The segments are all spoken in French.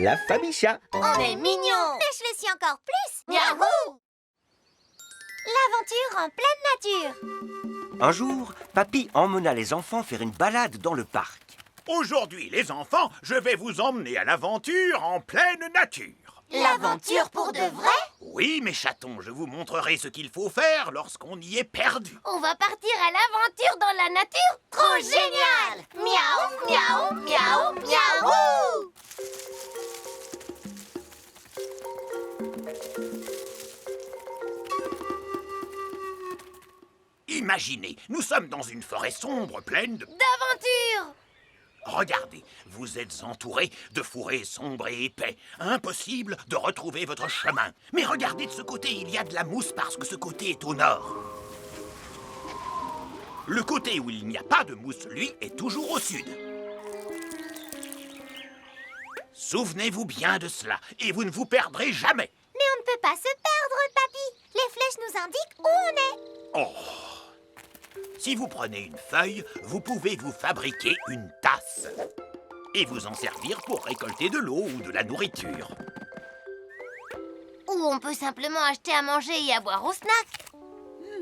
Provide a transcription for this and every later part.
La famille chat. On est mignons. Mais je le suis encore plus. Miaou. L'aventure en pleine nature. Un jour, Papy emmena les enfants faire une balade dans le parc. Aujourd'hui, les enfants, je vais vous emmener à l'aventure en pleine nature. L'aventure pour de vrai? Oui, mes chatons, je vous montrerai ce qu'il faut faire lorsqu'on y est perdu. On va partir à l'aventure dans la nature? Trop génial! Miaou, miaou, miaou, miaou! Imaginez, nous sommes dans une forêt sombre pleine de... D'aventure! Regardez, vous êtes entourés de fourrés sombres et épais. Impossible de retrouver votre chemin. Mais regardez de ce côté, il y a de la mousse parce que ce côté est au nord. Le côté où il n'y a pas de mousse, lui, est toujours au sud. Souvenez-vous bien de cela, et vous ne vous perdrez jamais. Mais on ne peut pas se perdre, papy. Les flèches nous indiquent où on est. Oh! Si vous prenez une feuille, vous pouvez vous fabriquer une tasse et vous en servir pour récolter de l'eau ou de la nourriture. Ou on peut simplement acheter à manger et à boire au snack.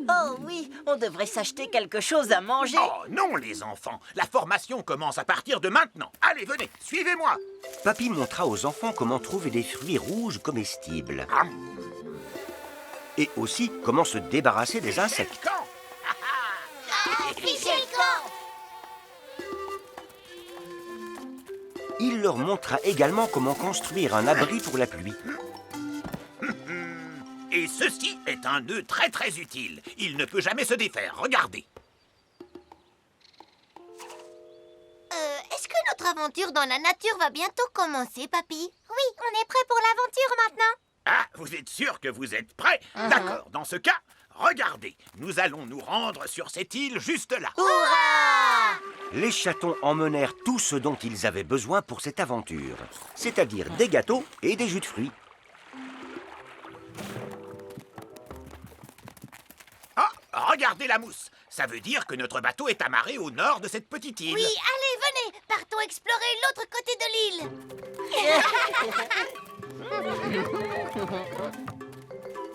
Oh oui, on devrait s'acheter quelque chose à manger. Oh non, les enfants, la formation commence à partir de maintenant. Allez, venez, suivez-moi. Papy montra aux enfants comment trouver des fruits rouges comestibles. Et aussi comment se débarrasser des insectes. Quand? Fichez le camp! Il leur montra également comment construire un abri pour la pluie. Et ceci est un nœud très très utile. Il ne peut jamais se défaire, regardez. Est-ce que notre aventure dans la nature va bientôt commencer, papy? Oui, on est prêt pour l'aventure maintenant. Ah, vous êtes sûr que vous êtes prêts? D'accord, dans ce cas, regardez. Nous allons nous rendre sur cette île juste là. Hurrah! Les chatons emmenèrent tout ce dont ils avaient besoin pour cette aventure, c'est-à-dire des gâteaux et des jus de fruits. Ah, regardez la mousse. Ça veut dire que notre bateau est amarré au nord de cette petite île. Oui, allez, venez! Partons explorer l'autre côté de l'île.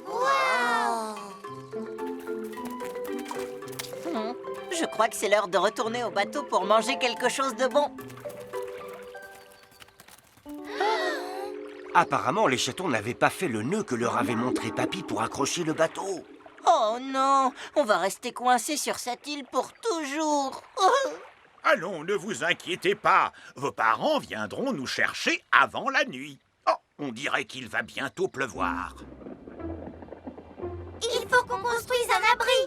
Wow! Je crois que c'est l'heure de retourner au bateau pour manger quelque chose de bon. Apparemment, les chatons n'avaient pas fait le nœud que leur avait montré Papy pour accrocher le bateau. Oh non, on va rester coincés sur cette île pour toujours. Allons, ne vous inquiétez pas. Vos parents viendront nous chercher avant la nuit. Oh, on dirait qu'il va bientôt pleuvoir. Il faut qu'on construise un abri.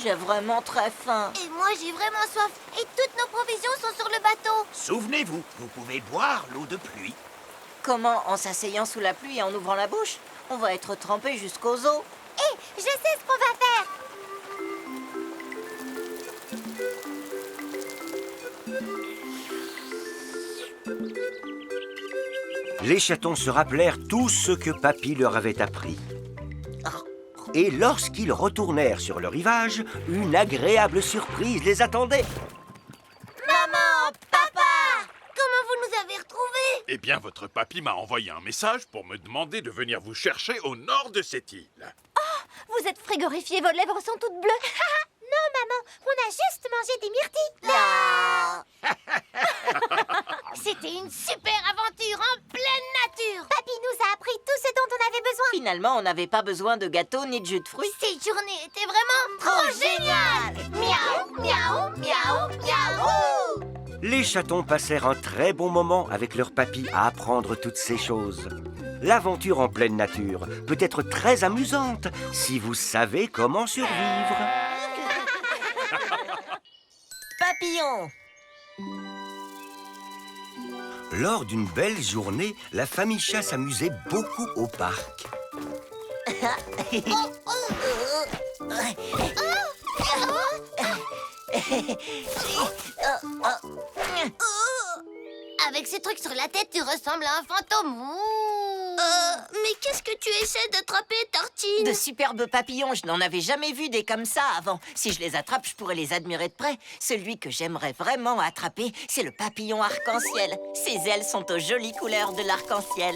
J'ai vraiment très faim. Et moi, j'ai vraiment soif. Et toutes nos provisions sont sur le bateau. Souvenez-vous, vous pouvez boire l'eau de pluie. Comment? En s'asseyant sous la pluie et en ouvrant la bouche? On va être trempés jusqu'aux os. Hé, je sais ce qu'on va faire. Les chatons se rappelèrent tout ce que Papy leur avait appris. Et lorsqu'ils retournèrent sur le rivage, une agréable surprise les attendait. Maman, papa! Comment vous nous avez retrouvés? Eh bien, votre papy m'a envoyé un message pour me demander de venir vous chercher au nord de cette île. Vous êtes frigorifiés, vos lèvres sont toutes bleues. Non, maman, on a juste mangé des myrtilles. C'était une super aventure en pleine nature. Papy nous a appris tout ce dont on avait besoin. Finalement, on n'avait pas besoin de gâteau ni de jus de fruits. Cette journée était vraiment trop géniale. Miaou, miaou, miaou, miaou. Les chatons passèrent un très bon moment avec leur papy à apprendre toutes ces choses. L'aventure en pleine nature peut être très amusante si vous savez comment survivre. Papillon! Lors d'une belle journée, la famille chat s'amusait beaucoup au parc. Avec ce truc sur la tête, tu ressembles à un fantôme. Ouh. Mais qu'est-ce que tu essaies d'attraper, Tartine? De superbes papillons, je n'en avais jamais vu des comme ça avant. Si je les attrape, je pourrais les admirer de près. Celui que j'aimerais vraiment attraper, c'est le papillon arc-en-ciel. Ses ailes sont aux jolies couleurs de l'arc-en-ciel.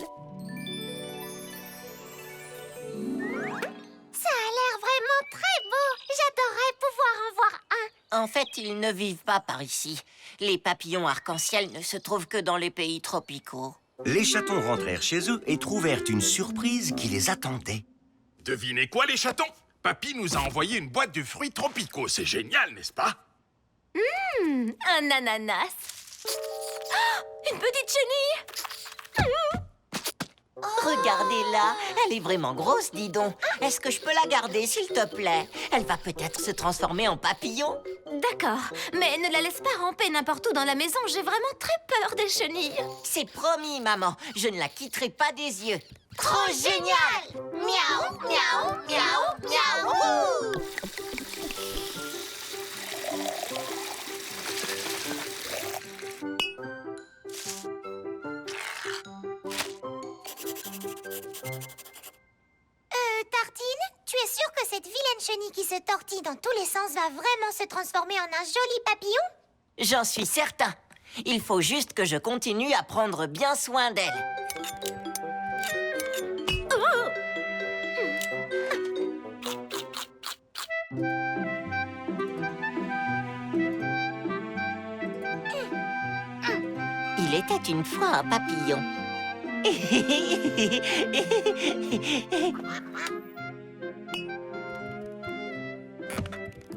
Ça a l'air vraiment très beau. J'adorerais pouvoir en voir un. En fait, ils ne vivent pas par ici. Les papillons arc-en-ciel ne se trouvent que dans les pays tropicaux. Les chatons rentrèrent chez eux et trouvèrent une surprise qui les attendait. Devinez quoi, les chatons? Papy nous a envoyé une boîte de fruits tropicaux. C'est génial, n'est-ce pas? Un ananas. Oh, une petite chenille. Regardez-la, elle est vraiment grosse, dis donc. Est-ce que je peux la garder, s'il te plaît? Elle va peut-être se transformer en papillon. D'accord, mais ne la laisse pas ramper n'importe où dans la maison. J'ai vraiment très peur des chenilles. C'est promis, maman. Je ne la quitterai pas des yeux. Trop génial! Miaou, miaou, miaou, miaou! Tartine, tu es sûre que cette vilaine chenille qui se tortille dans tous les sens va vraiment se transformer en un joli papillon? J'en suis certain. Il faut juste que je continue à prendre bien soin d'elle. Il était une fois un papillon.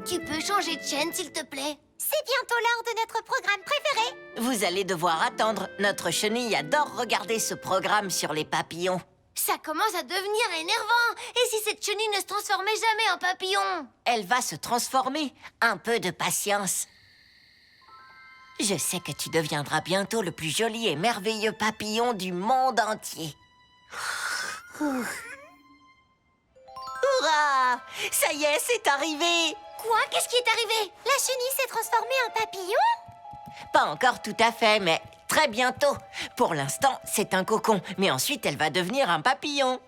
Tu peux changer de chaîne, s'il te plaît? C'est bientôt l'heure de notre programme préféré. Vous allez devoir attendre. Notre chenille adore regarder ce programme sur les papillons. Ça commence à devenir énervant. Et si cette chenille ne se transformait jamais en papillon? Elle va se transformer. Un peu de patience. Je sais que tu deviendras bientôt le plus joli et merveilleux papillon du monde entier. Hurrah! Ça y est, c'est arrivé! Quoi? Qu'est-ce qui est arrivé? La chenille s'est transformée en papillon? Pas encore tout à fait, mais très bientôt. Pour l'instant, c'est un cocon, mais ensuite elle va devenir un papillon.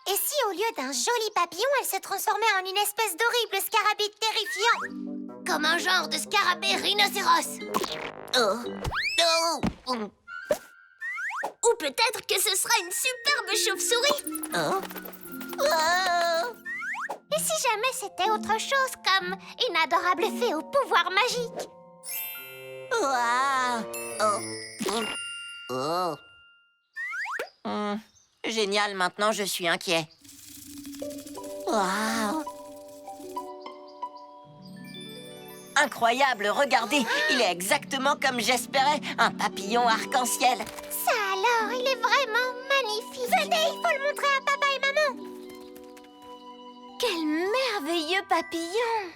Et si au lieu d'un joli papillon, elle se transformait en une espèce d'horrible scarabée terrifiant? Comme un genre de scarabée rhinocéros. Oh. Oh. Ou peut-être que ce sera une superbe chauve-souris. Oh. Oh. Et si jamais c'était autre chose, comme une adorable fée au pouvoir magique? Ouah. Oh. Oh. Génial, maintenant je suis inquiet. Wow. Incroyable, regardez, il est exactement comme j'espérais, un papillon arc-en-ciel. Ça alors, il est vraiment magnifique. Venez, il faut le montrer à papa et maman. Quel merveilleux papillon!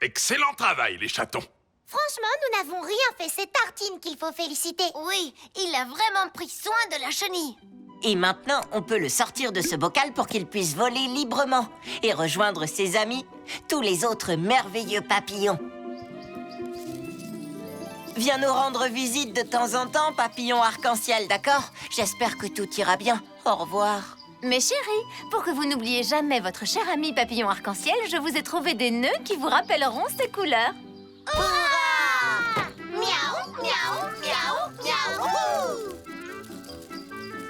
Excellent travail, les chatons. Franchement, nous n'avons rien fait, c'est Tartine qu'il faut féliciter. Oui, il a vraiment pris soin de la chenille. Et maintenant, on peut le sortir de ce bocal pour qu'il puisse voler librement et rejoindre ses amis, tous les autres merveilleux papillons. Viens nous rendre visite de temps en temps, papillon arc-en-ciel, d'accord? J'espère que tout ira bien. Au revoir. Mes chéris, pour que vous n'oubliez jamais votre cher ami papillon arc-en-ciel, je vous ai trouvé des nœuds qui vous rappelleront ces couleurs. Hurrah! Miaou, miaou, miaou, miaou!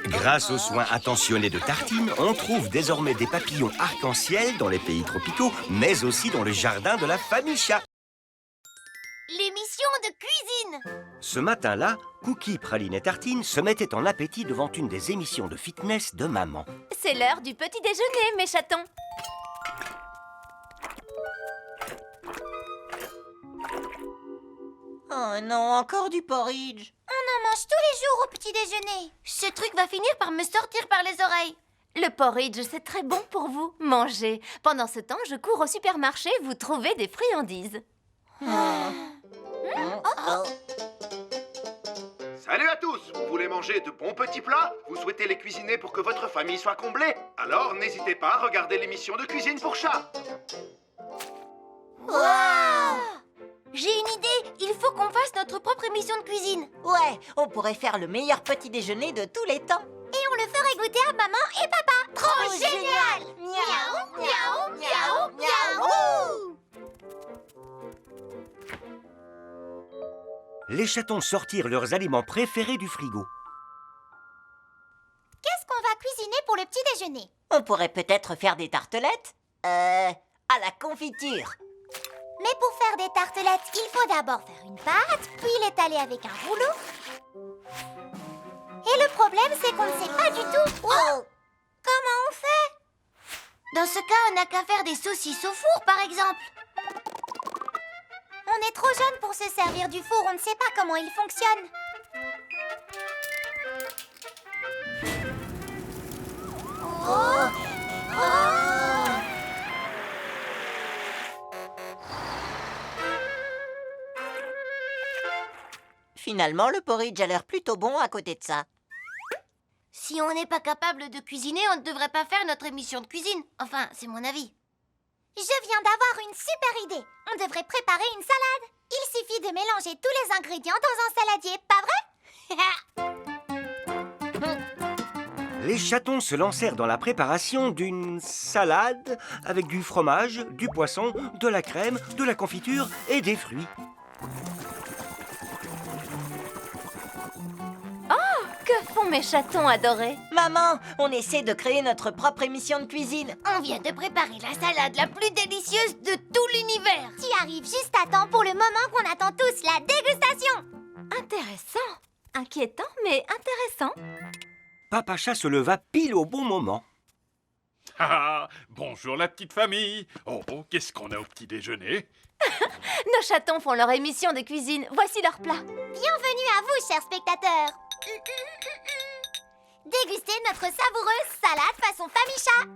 Grâce aux soins attentionnés de Tartine, on trouve désormais des papillons arc-en-ciel dans les pays tropicaux, mais aussi dans le jardin de la famille chat. L'émission de cuisine. Ce matin-là, Cookie, Praline et Tartine se mettaient en appétit devant une des émissions de fitness de maman. C'est l'heure du petit déjeuner, mes chatons. Oh non, encore du porridge. On en mange tous les jours au petit déjeuner. Ce truc va finir par me sortir par les oreilles. Le porridge, c'est très bon pour vous. Mangez. Pendant ce temps, je cours au supermarché, vous trouvez des friandises. Salut à tous! Vous voulez manger de bons petits plats? Vous souhaitez les cuisiner pour que votre famille soit comblée? Alors n'hésitez pas à regarder l'émission de cuisine pour chat. Wow! J'ai une idée. Il faut qu'on fasse notre propre émission de cuisine. Ouais, on pourrait faire le meilleur petit déjeuner de tous les temps. Et on le ferai goûter à maman et papa. Trop génial! Miaou, miaou, miaou, miaou! Les chatons sortirent leurs aliments préférés du frigo. Qu'est-ce qu'on va cuisiner pour le petit déjeuner? On pourrait peut-être faire des tartelettes à la confiture. Mais pour faire des tartelettes, il faut d'abord faire une pâte, puis l'étaler avec un rouleau. Et le problème, c'est qu'on ne sait pas du tout comment on fait. Dans ce cas, on n'a qu'à faire des saucisses au four, par exemple. On est trop jeune pour se servir du four, on ne sait pas comment il fonctionne. Finalement, le porridge a l'air plutôt bon à côté de ça. Si on n'est pas capable de cuisiner, on ne devrait pas faire notre émission de cuisine. Enfin, c'est mon avis. Je viens d'avoir une super idée. On devrait préparer une salade. Il suffit de mélanger tous les ingrédients dans un saladier, pas vrai? Les chatons se lancèrent dans la préparation d'une salade avec du fromage, du poisson, de la crème, de la confiture et des fruits. Que font mes chatons adorés? Maman, on essaie de créer notre propre émission de cuisine. On vient de préparer la salade la plus délicieuse de tout l'univers. Tu arrives juste à temps pour le moment qu'on attend tous, la dégustation. Intéressant. Inquiétant, mais intéressant. Papa Chat se leva pile au bon moment. Ah, bonjour la petite famille. Oh, qu'est-ce qu'on a au petit déjeuner? Nos chatons font leur émission de cuisine. Voici leur plat. Bienvenue à vous, chers spectateurs. Dégustez notre savoureuse salade façon famille chat.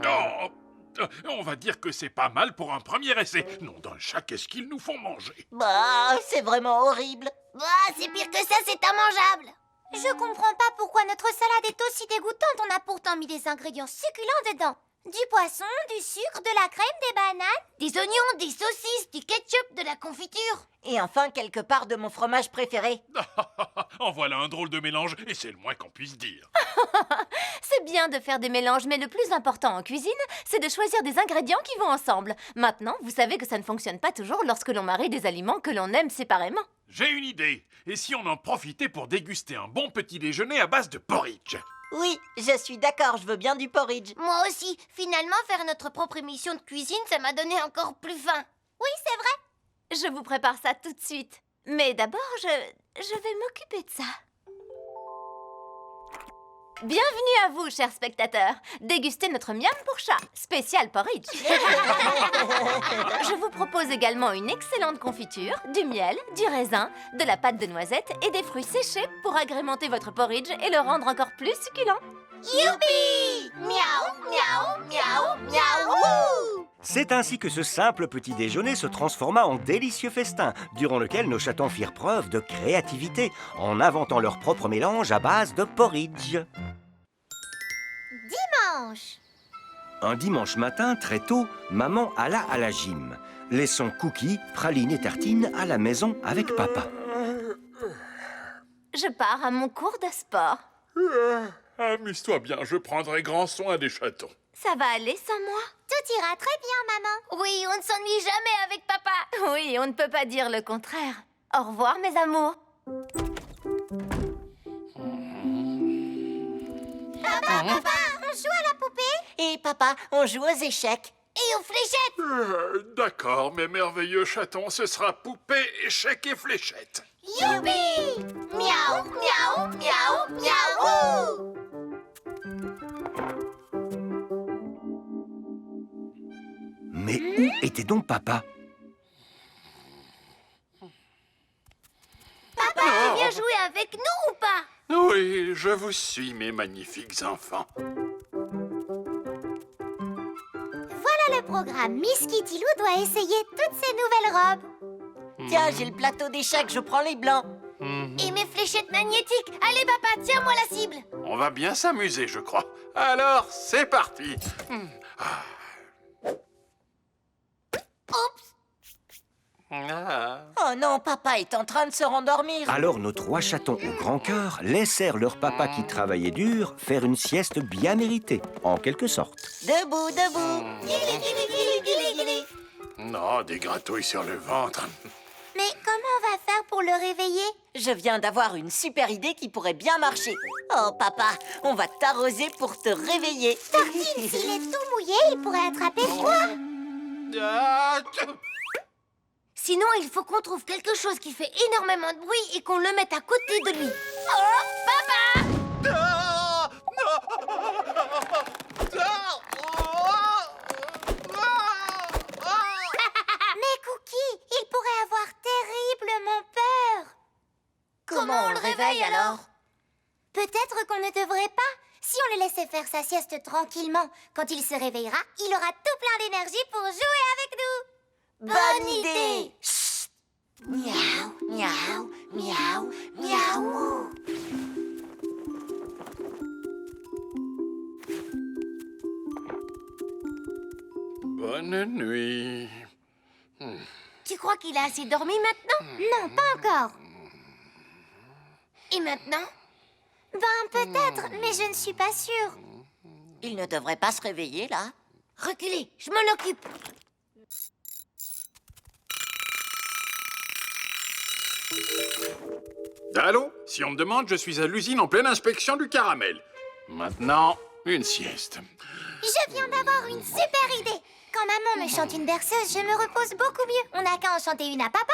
Oh, on va dire que c'est pas mal pour un premier essai. Nom d'un chat, qu'est-ce qu'ils nous font manger? Bah, c'est vraiment horrible. Bah, c'est pire que ça, c'est immangeable. Je comprends pas pourquoi notre salade est aussi dégoûtante. On a pourtant mis des ingrédients succulents dedans. Du poisson, du sucre, de la crème, des bananes, des oignons, des saucisses, du ketchup, de la confiture. Et enfin, quelque part de mon fromage préféré. En voilà un drôle de mélange, et c'est le moins qu'on puisse dire. C'est bien de faire des mélanges, mais le plus important en cuisine, c'est de choisir des ingrédients qui vont ensemble. Maintenant, vous savez que ça ne fonctionne pas toujours lorsque l'on marie des aliments que l'on aime séparément. J'ai une idée. Et si on en profitait pour déguster un bon petit déjeuner à base de porridge? Oui, je suis d'accord, je veux bien du porridge. Moi aussi. Finalement, faire notre propre émission de cuisine, ça m'a donné encore plus faim. Oui, c'est vrai. Je vous prépare ça tout de suite. Mais d'abord, je vais m'occuper de ça. Bienvenue à vous, chers spectateurs. Dégustez notre miam pour chat, spécial porridge. Je vous propose également une excellente confiture, du miel, du raisin, de la pâte de noisette et des fruits séchés pour agrémenter votre porridge et le rendre encore plus succulent. Youpi! Miaou, miaou, miaou, miaou! C'est ainsi que ce simple petit déjeuner se transforma en délicieux festin, durant lequel nos chatons firent preuve de créativité en inventant leur propre mélange à base de porridge. Dimanche. Un dimanche matin, très tôt, maman alla à la gym, laissant Cookie, Praline et Tartine à la maison avec papa. Je pars à mon cours de sport. Amuse-toi bien, je prendrai grand soin des chatons. Ça va aller sans moi? Tout ira très bien, maman. Oui, on ne s'ennuie jamais avec papa. Oui, on ne peut pas dire le contraire. Au revoir, mes amours. Papa, on joue à la poupée Et papa, on joue aux échecs. et aux fléchettes. D'accord, mes merveilleux chatons, ce sera poupée, échec et fléchette. Youpi! Miaou, miaou, miaou, miaou! Mais où était donc papa? Papa, tu viens jouer avec nous ou pas? Oui, je vous suis, mes magnifiques enfants. Voilà le programme. Miss Kitty Lou doit essayer toutes ses nouvelles robes. Tiens, j'ai le plateau d'échecs, je prends les blancs. Et mes fléchettes magnétiques. Allez, papa, tiens-moi la cible. On va bien s'amuser, je crois. Alors, c'est parti. Oups! Oh non, papa est en train de se rendormir. Alors nos 3 chatons au grand cœur laissèrent leur papa qui travaillait dur faire une sieste bien méritée, en quelque sorte. Debout, debout. Non, des gratouilles sur le ventre. Mais comment on va faire pour le réveiller? Je viens d'avoir une super idée qui pourrait bien marcher. Oh, papa, on va t'arroser pour te réveiller. Tartine, s'il est tout mouillé, il pourrait attraper froid. Sinon, il faut qu'on trouve quelque chose qui fait énormément de bruit et qu'on le mette à côté de lui. Oh, papa! Mais Cookie, il pourrait avoir terriblement peur. Comment on le réveille alors? Peut-être qu'on ne devrait pas. Si on le laissait faire sa sieste tranquillement, quand il se réveillera, il aura tout plein d'énergie pour jouer avec nous. Bonne idée. Chut. Miaou, miaou, miaou, miaou. Bonne nuit. Tu crois qu'il a assez dormi maintenant? Non, pas encore. Et maintenant? Ben, peut-être, mais je ne suis pas sûre. Il ne devrait pas se réveiller, là. Reculez, je m'en occupe. Allô? Si on me demande, je suis à l'usine en pleine inspection du caramel. Maintenant, une sieste. Je viens d'avoir une super idée. Quand maman me chante une berceuse, je me repose beaucoup mieux. On n'a qu'à en chanter une à papa.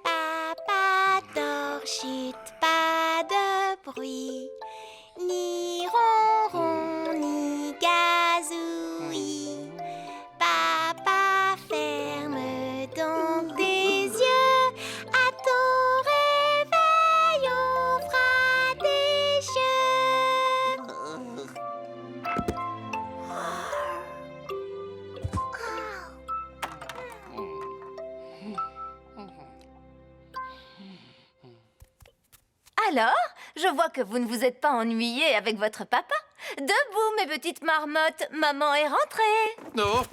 Papa dort, chut, pas de bruit. Ni ronron, ni gazouillis. Papa, ferme donc tes yeux. À ton réveil, on fera des jeux. Alors, je vois que vous ne vous êtes pas ennuyés avec votre papa. Debout, mes petites marmottes, maman est rentrée. Non,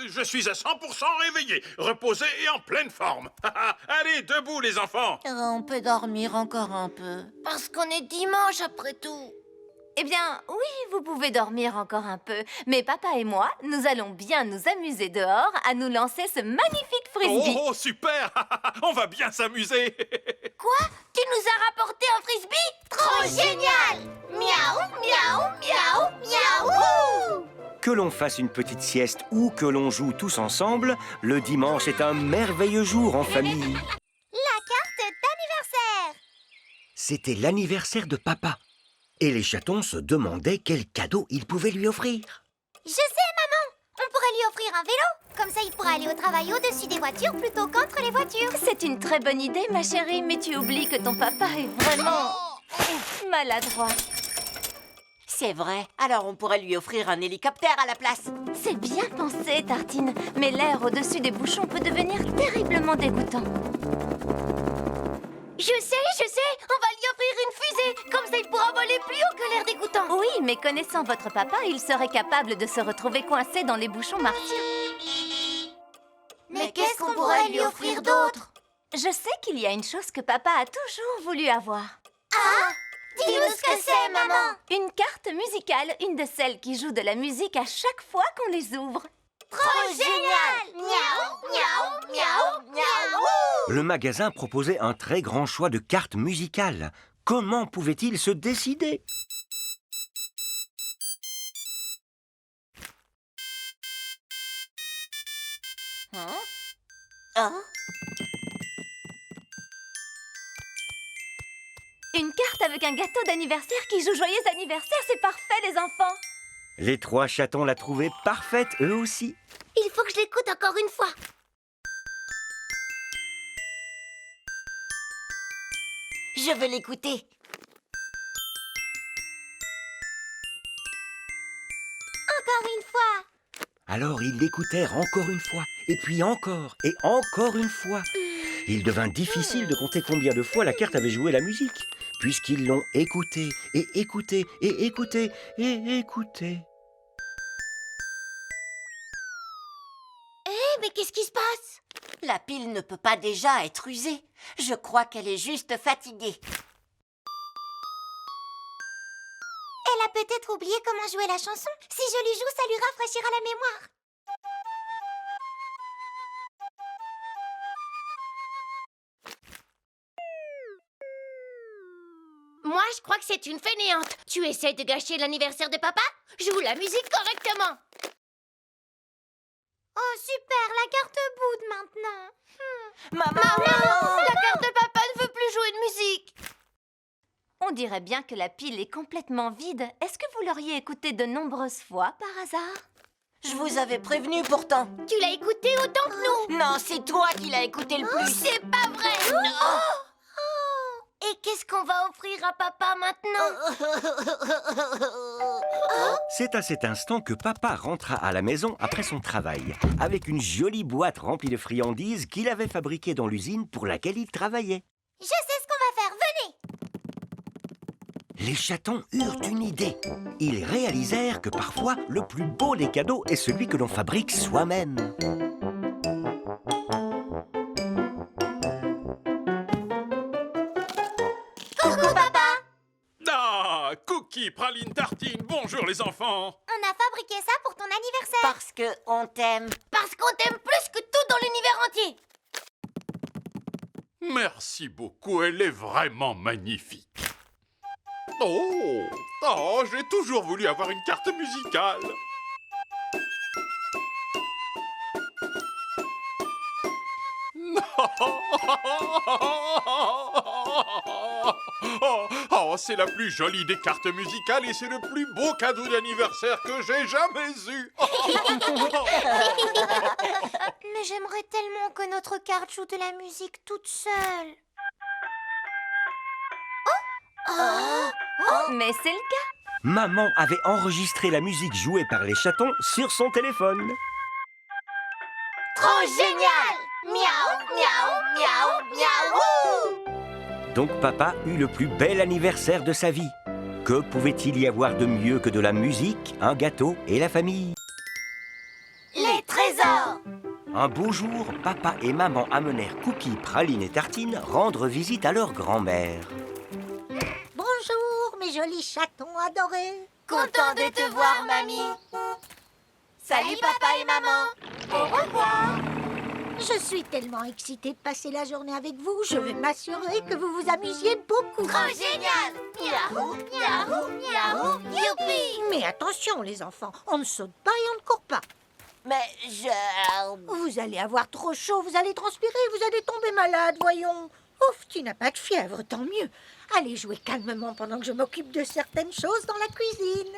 je suis à 100% réveillé, reposé et en pleine forme. Allez, debout les enfants. On peut dormir encore un peu. Parce qu'on est dimanche après tout. Eh bien, oui, vous pouvez dormir encore un peu. Mais papa et moi, nous allons bien nous amuser dehors à nous lancer ce magnifique frisbee. Oh, super. On va bien s'amuser. Quoi? Tu nous as rapporté un frisbee? Trop génial! Miaou, miaou, miaou, miaou! Que l'on fasse une petite sieste ou que l'on joue tous ensemble, le dimanche est un merveilleux jour en famille. La carte d'anniversaire! C'était l'anniversaire de papa. Et les chatons se demandaient quel cadeau ils pouvaient lui offrir. Je sais, maman! On pourrait lui offrir un vélo. Comme ça, il pourra aller au travail au-dessus des voitures plutôt qu'entre les voitures. C'est une très bonne idée, ma chérie, mais tu oublies que ton papa est vraiment maladroit. C'est vrai. Alors on pourrait lui offrir un hélicoptère à la place. C'est bien pensé, Tartine, mais l'air au-dessus des bouchons peut devenir terriblement dégoûtant. Je sais, on va lui offrir une fusée. Comme ça, il pourra voler plus haut que l'air dégoûtant. Oui, mais connaissant votre papa, il serait capable de se retrouver coincé dans les bouchons martiens. Mais qu'est-ce qu'on pourrait lui offrir d'autre? Je sais qu'il y a une chose que papa a toujours voulu avoir. Ah! Dis-nous ce que c'est, maman! Une carte musicale, une de celles qui jouent de la musique à chaque fois qu'on les ouvre. Trop génial! Miaou, miaou, miaou, miaou! Le magasin proposait un très grand choix de cartes musicales. Comment pouvait-il se décider? Oh, Une carte avec un gâteau d'anniversaire qui joue Joyeux anniversaire, c'est parfait, les enfants! Les 3 chatons la trouvaient parfaite, eux aussi. Il faut que je l'écoute encore une fois. je veux l'écouter. Encore une fois. Alors ils l'écoutèrent encore une fois, et puis encore, et encore une fois. Il devint difficile de compter combien de fois la carte avait joué la musique, puisqu'ils l'ont écoutée, et écoutée, et écoutée, et écoutée. mais qu'est-ce qui se passe? La pile ne peut pas déjà être usée. Je crois qu'elle est juste fatiguée. Elle a peut-être oublié comment jouer la chanson. Si je lui joue, ça lui rafraîchira la mémoire. Moi, je crois que c'est une fainéante. Tu essaies de gâcher l'anniversaire de papa? Joue la musique correctement. Oh super, la carte boude maintenant. Maman! La carte de papa ne veut plus jouer de musique. On dirait bien que la pile est complètement vide. Est-ce que vous l'auriez écoutée de nombreuses fois, par hasard? Je vous avais prévenu pourtant. Tu l'as écouté autant que nous. Non, c'est toi qui l'as écouté le plus. C'est pas vrai. Non. Et qu'est-ce qu'on va offrir à papa maintenant? C'est à cet instant que papa rentra à la maison après son travail, avec une jolie boîte remplie de friandises qu'il avait fabriquée dans l'usine pour laquelle il travaillait. Je sais ce qu'on va faire, venez! Les chatons eurent une idée. Ils réalisèrent que parfois, le plus beau des cadeaux est celui que l'on fabrique soi-même. Coucou papa! Ah, cookies, pralines, tartines, bonjour les enfants. On a fabriqué ça pour ton anniversaire. Parce que on t'aime. Parce qu'on t'aime plus que tout dans l'univers entier. Merci beaucoup, elle est vraiment magnifique. Oh, j'ai toujours voulu avoir une carte musicale. Oh, c'est la plus jolie des cartes musicales et c'est le plus beau cadeau d'anniversaire que j'ai jamais eu. Mais j'aimerais tellement que notre carte joue de la musique toute seule. Mais c'est le cas. Maman avait enregistré la musique jouée par les chatons sur son téléphone. Trop génial! Miaou, miaou, miaou, miaou! Donc papa eut le plus bel anniversaire de sa vie. Que pouvait-il y avoir de mieux que de la musique, un gâteau et la famille? Les trésors! Un beau jour, papa et maman amenèrent Cookie, Praline et Tartine rendre visite à leur grand-mère. Bonjour, mes jolis chatons adorés. Content de te voir, mamie! Salut papa et maman. Au revoir! Je suis tellement excitée de passer la journée avec vous. Je vais m'assurer que vous vous amusiez beaucoup. Trop génial! Miaou, miaou, miaou, youpi! Mais attention, les enfants, on ne saute pas et on ne court pas. Mais Vous allez avoir trop chaud, vous allez transpirer, vous allez tomber malade, voyons. Ouf, tu n'as pas de fièvre, tant mieux. Allez jouer calmement pendant que je m'occupe de certaines choses dans la cuisine.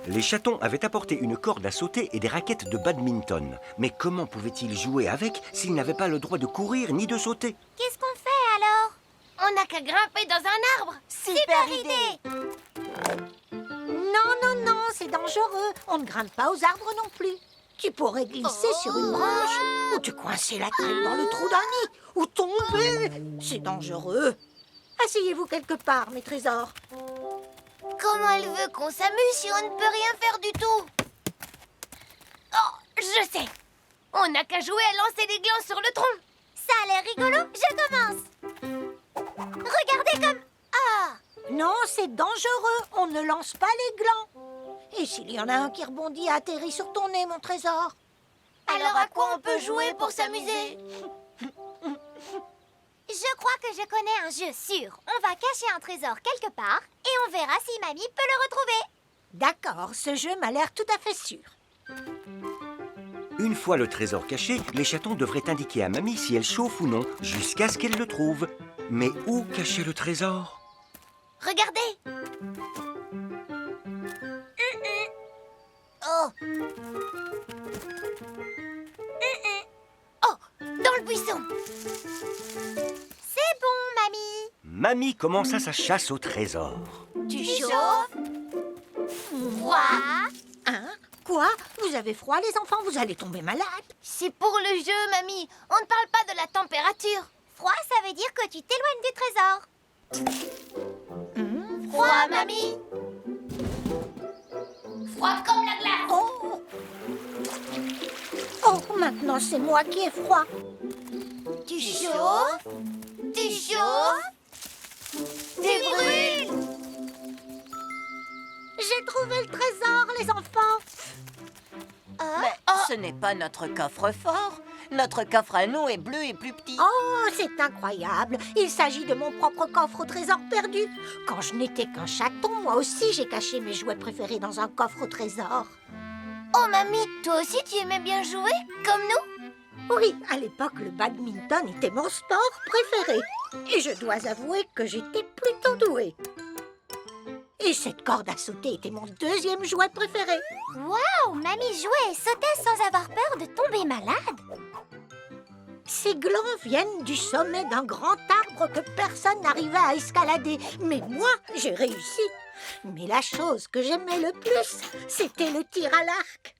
Les chatons avaient apporté une corde à sauter et des raquettes de badminton. Mais comment pouvaient-ils jouer avec s'ils n'avaient pas le droit de courir ni de sauter? Qu'est-ce qu'on fait alors? On n'a qu'à grimper dans un arbre. Super idée! Non, non, non, c'est dangereux. On ne grimpe pas aux arbres non plus. Tu pourrais glisser sur une branche, ou te coincer la tête dans le trou d'un nid, ou tomber. C'est dangereux. Asseyez-vous quelque part, mes trésors. Comment elle veut qu'on s'amuse si on ne peut rien faire du tout? Oh, je sais. On n'a qu'à jouer à lancer des glands sur le tronc. Ça a l'air rigolo, je commence! Regardez comme... Ah! Non, c'est dangereux. On ne lance pas les glands. Et s'il y en a un qui rebondit et atterrit sur ton nez, mon trésor? Alors à quoi on peut jouer pour s'amuser? Je crois que je connais un jeu sûr. On va cacher un trésor quelque part et on verra si mamie peut le retrouver. D'accord, ce jeu m'a l'air tout à fait sûr. Une fois le trésor caché, les chatons devraient indiquer à mamie si elle chauffe ou non, jusqu'à ce qu'elle le trouve. Mais où cacher le trésor? Regardez! Oh, dans le buisson. C'est bon, mamie! Mamie commença sa chasse au trésor. Tu chauffes? Froid? Hein? Quoi? Vous avez froid, les enfants? Vous allez tomber malade. C'est pour le jeu, mamie. On ne parle pas de la température. Froid, ça veut dire que tu t'éloignes du trésor. Froid, mamie. Froid comme la glace. Oh! Oh, maintenant c'est moi qui ai froid. Tu chauffes? Tu chauffes? Tu brûles? J'ai trouvé le trésor, les enfants. Mais ce n'est pas notre coffre-fort. Notre coffre à nous est bleu et plus petit. Oh, c'est incroyable. Il s'agit de mon propre coffre au trésor perdu. Quand je n'étais qu'un chaton, moi aussi j'ai caché mes jouets préférés dans un coffre au trésor. Oh, mamie, toi aussi tu aimais bien jouer, comme nous? Oui, à l'époque, le badminton était mon sport préféré. Et je dois avouer que j'étais plutôt douée. Et cette corde à sauter était mon deuxième jouet préféré. Waouh, mamie jouait et sautait sans avoir peur de tomber malade. Ces glands viennent du sommet d'un grand arbre que personne n'arrivait à escalader. Mais moi, j'ai réussi. Mais la chose que j'aimais le plus, c'était le tir à l'arc.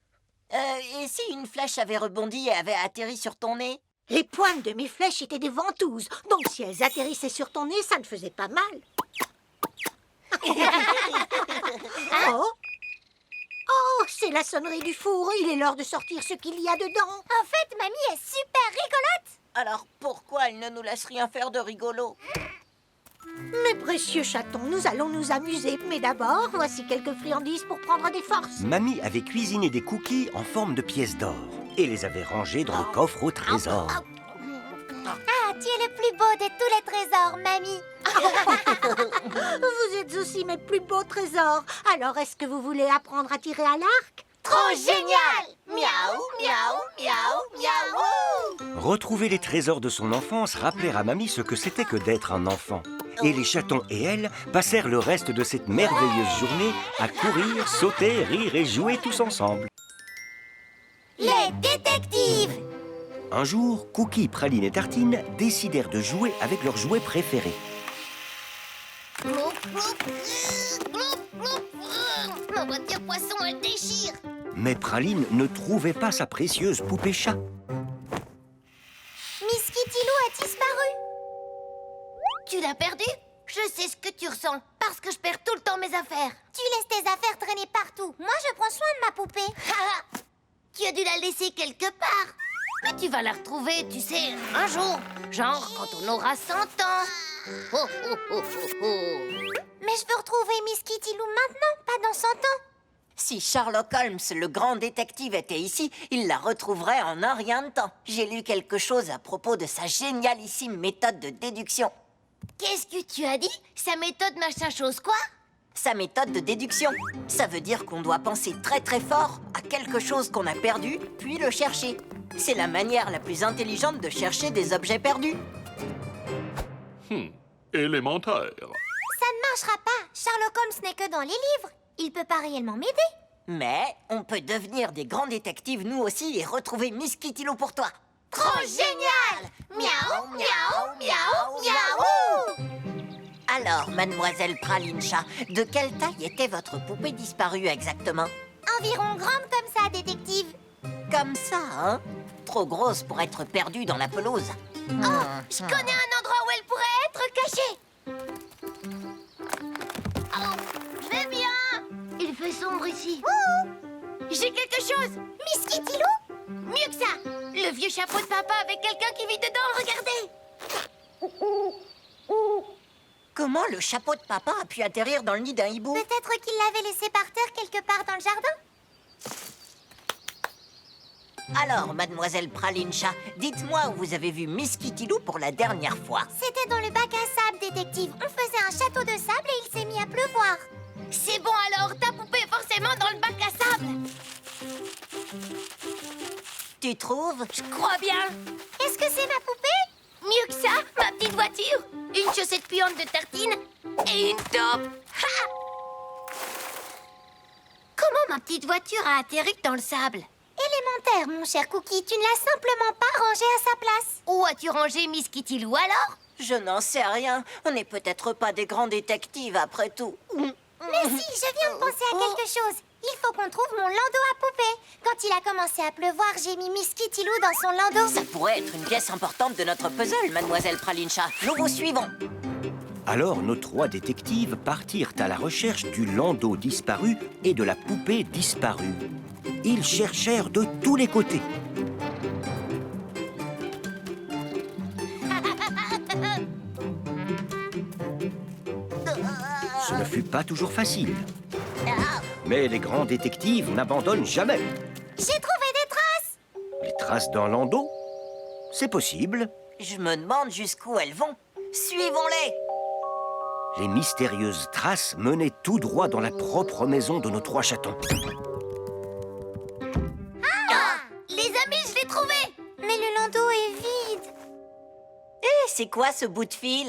Et si une flèche avait rebondi et avait atterri sur ton nez? Les pointes de mes flèches étaient des ventouses. Donc si elles atterrissaient sur ton nez, ça ne faisait pas mal. Oh, c'est la sonnerie du four. Il est l'heure de sortir ce qu'il y a dedans. En fait, mamie est super rigolote. Alors pourquoi elle ne nous laisse rien faire de rigolo? Mes précieux chatons, nous allons nous amuser. Mais d'abord, voici quelques friandises pour prendre des forces. Mamie avait cuisiné des cookies en forme de pièces d'or et les avait rangés dans le coffre au trésor. Ah, tu es le plus beau de tous les trésors, mamie. Vous êtes aussi mes plus beaux trésors. Alors, est-ce que vous voulez apprendre à tirer à l'arc? Trop génial! Miaou, miaou, miaou, miaou. Retrouver les trésors de son enfance rappelait à Mamie ce que c'était que d'être un enfant. Et les chatons et elle passèrent le reste de cette merveilleuse journée à courir, sauter, rire et jouer tous ensemble. Les détectives! Un jour, Cookie, Praline et Tartine décidèrent de jouer avec leurs jouets préférés. Mon voiture poisson, elle déchire. Mais Praline ne trouvait pas sa précieuse poupée chat. Miss Kitty Lou a disparu. Tu l'as perdue? Je sais ce que tu ressens, parce que je perds tout le temps mes affaires. Tu laisses tes affaires traîner partout. Moi, je prends soin de ma poupée. Tu as dû la laisser quelque part. Mais tu vas la retrouver, tu sais, un jour. Genre quand on aura 100 ans. Oh, oh, oh, oh, oh. Mais je veux retrouver Miss Kitty Lou maintenant, pas dans 100 ans. Si Sherlock Holmes, le grand détective, était ici, il la retrouverait en un rien de temps. J'ai lu quelque chose à propos de sa génialissime méthode de déduction. Qu'est-ce que tu as dit? Sa méthode machin chose quoi? Sa méthode de déduction, ça veut dire qu'on doit penser très très fort à quelque chose qu'on a perdu, puis le chercher. C'est la manière la plus intelligente de chercher des objets perdus. Élémentaire. Ça ne marchera pas. Sherlock Holmes n'est que dans les livres. Il peut pas réellement m'aider. Mais on peut devenir des grands détectives nous aussi et retrouver Miss Kitty Lou pour toi. Trop génial! Miaou, miaou, miaou, miaou! Alors, mademoiselle Praline Chat, de quelle taille était votre poupée disparue exactement? Environ grande comme ça, détective. Comme ça, hein? Trop grosse pour être perdue dans la pelouse. Je connais un endroit où elle pourrait être cachée. Oh, je vais bien. Il fait sombre ici. J'ai quelque chose. Miss Kitty Lou? Mieux que ça. Le vieux chapeau de papa avec quelqu'un qui vit dedans, regardez. Comment le chapeau de papa a pu atterrir dans le nid d'un hibou? Peut-être qu'il l'avait laissé par terre quelque part dans le jardin. Alors, mademoiselle Praline Chat, dites-moi où vous avez vu Miss Kitty Lou pour la dernière fois. C'était dans le bac à sable, détective. On faisait un château de sable et il s'est mis à pleuvoir. C'est bon alors, ta poupée est forcément dans le bac à sable. Tu trouves? Je crois bien. Est-ce que c'est ma poupée? Mieux que ça, ma petite voiture. Une chaussette puante de Tartine et une taupe. Ha! Comment ma petite voiture a atterri dans le sable? Élémentaire, mon cher Cookie. Tu ne l'as simplement pas rangée à sa place. Où as-tu rangé Miss Kitty Lou alors? Je n'en sais rien. On n'est peut-être pas des grands détectives après tout. Mais si, je viens de penser à quelque chose. Il faut qu'on trouve mon landau à poupée. Quand il a commencé à pleuvoir, j'ai mis Miss Kitty Lou dans son landau. Ça pourrait être une pièce importante de notre puzzle, mademoiselle Praline Chat. Nous vous suivons. Alors nos trois détectives partirent à la recherche du landau disparu et de la poupée disparue. Ils cherchèrent de tous les côtés. fut pas toujours facile. Mais les grands détectives n'abandonnent jamais. J'ai trouvé des traces. Les traces d'un landau? C'est possible. Je me demande jusqu'où elles vont. Suivons-les. Les mystérieuses traces menaient tout droit dans la propre maison de nos 3 chatons. Les amis, je l'ai trouvé. Mais le landau est vide. C'est quoi ce bout de fil?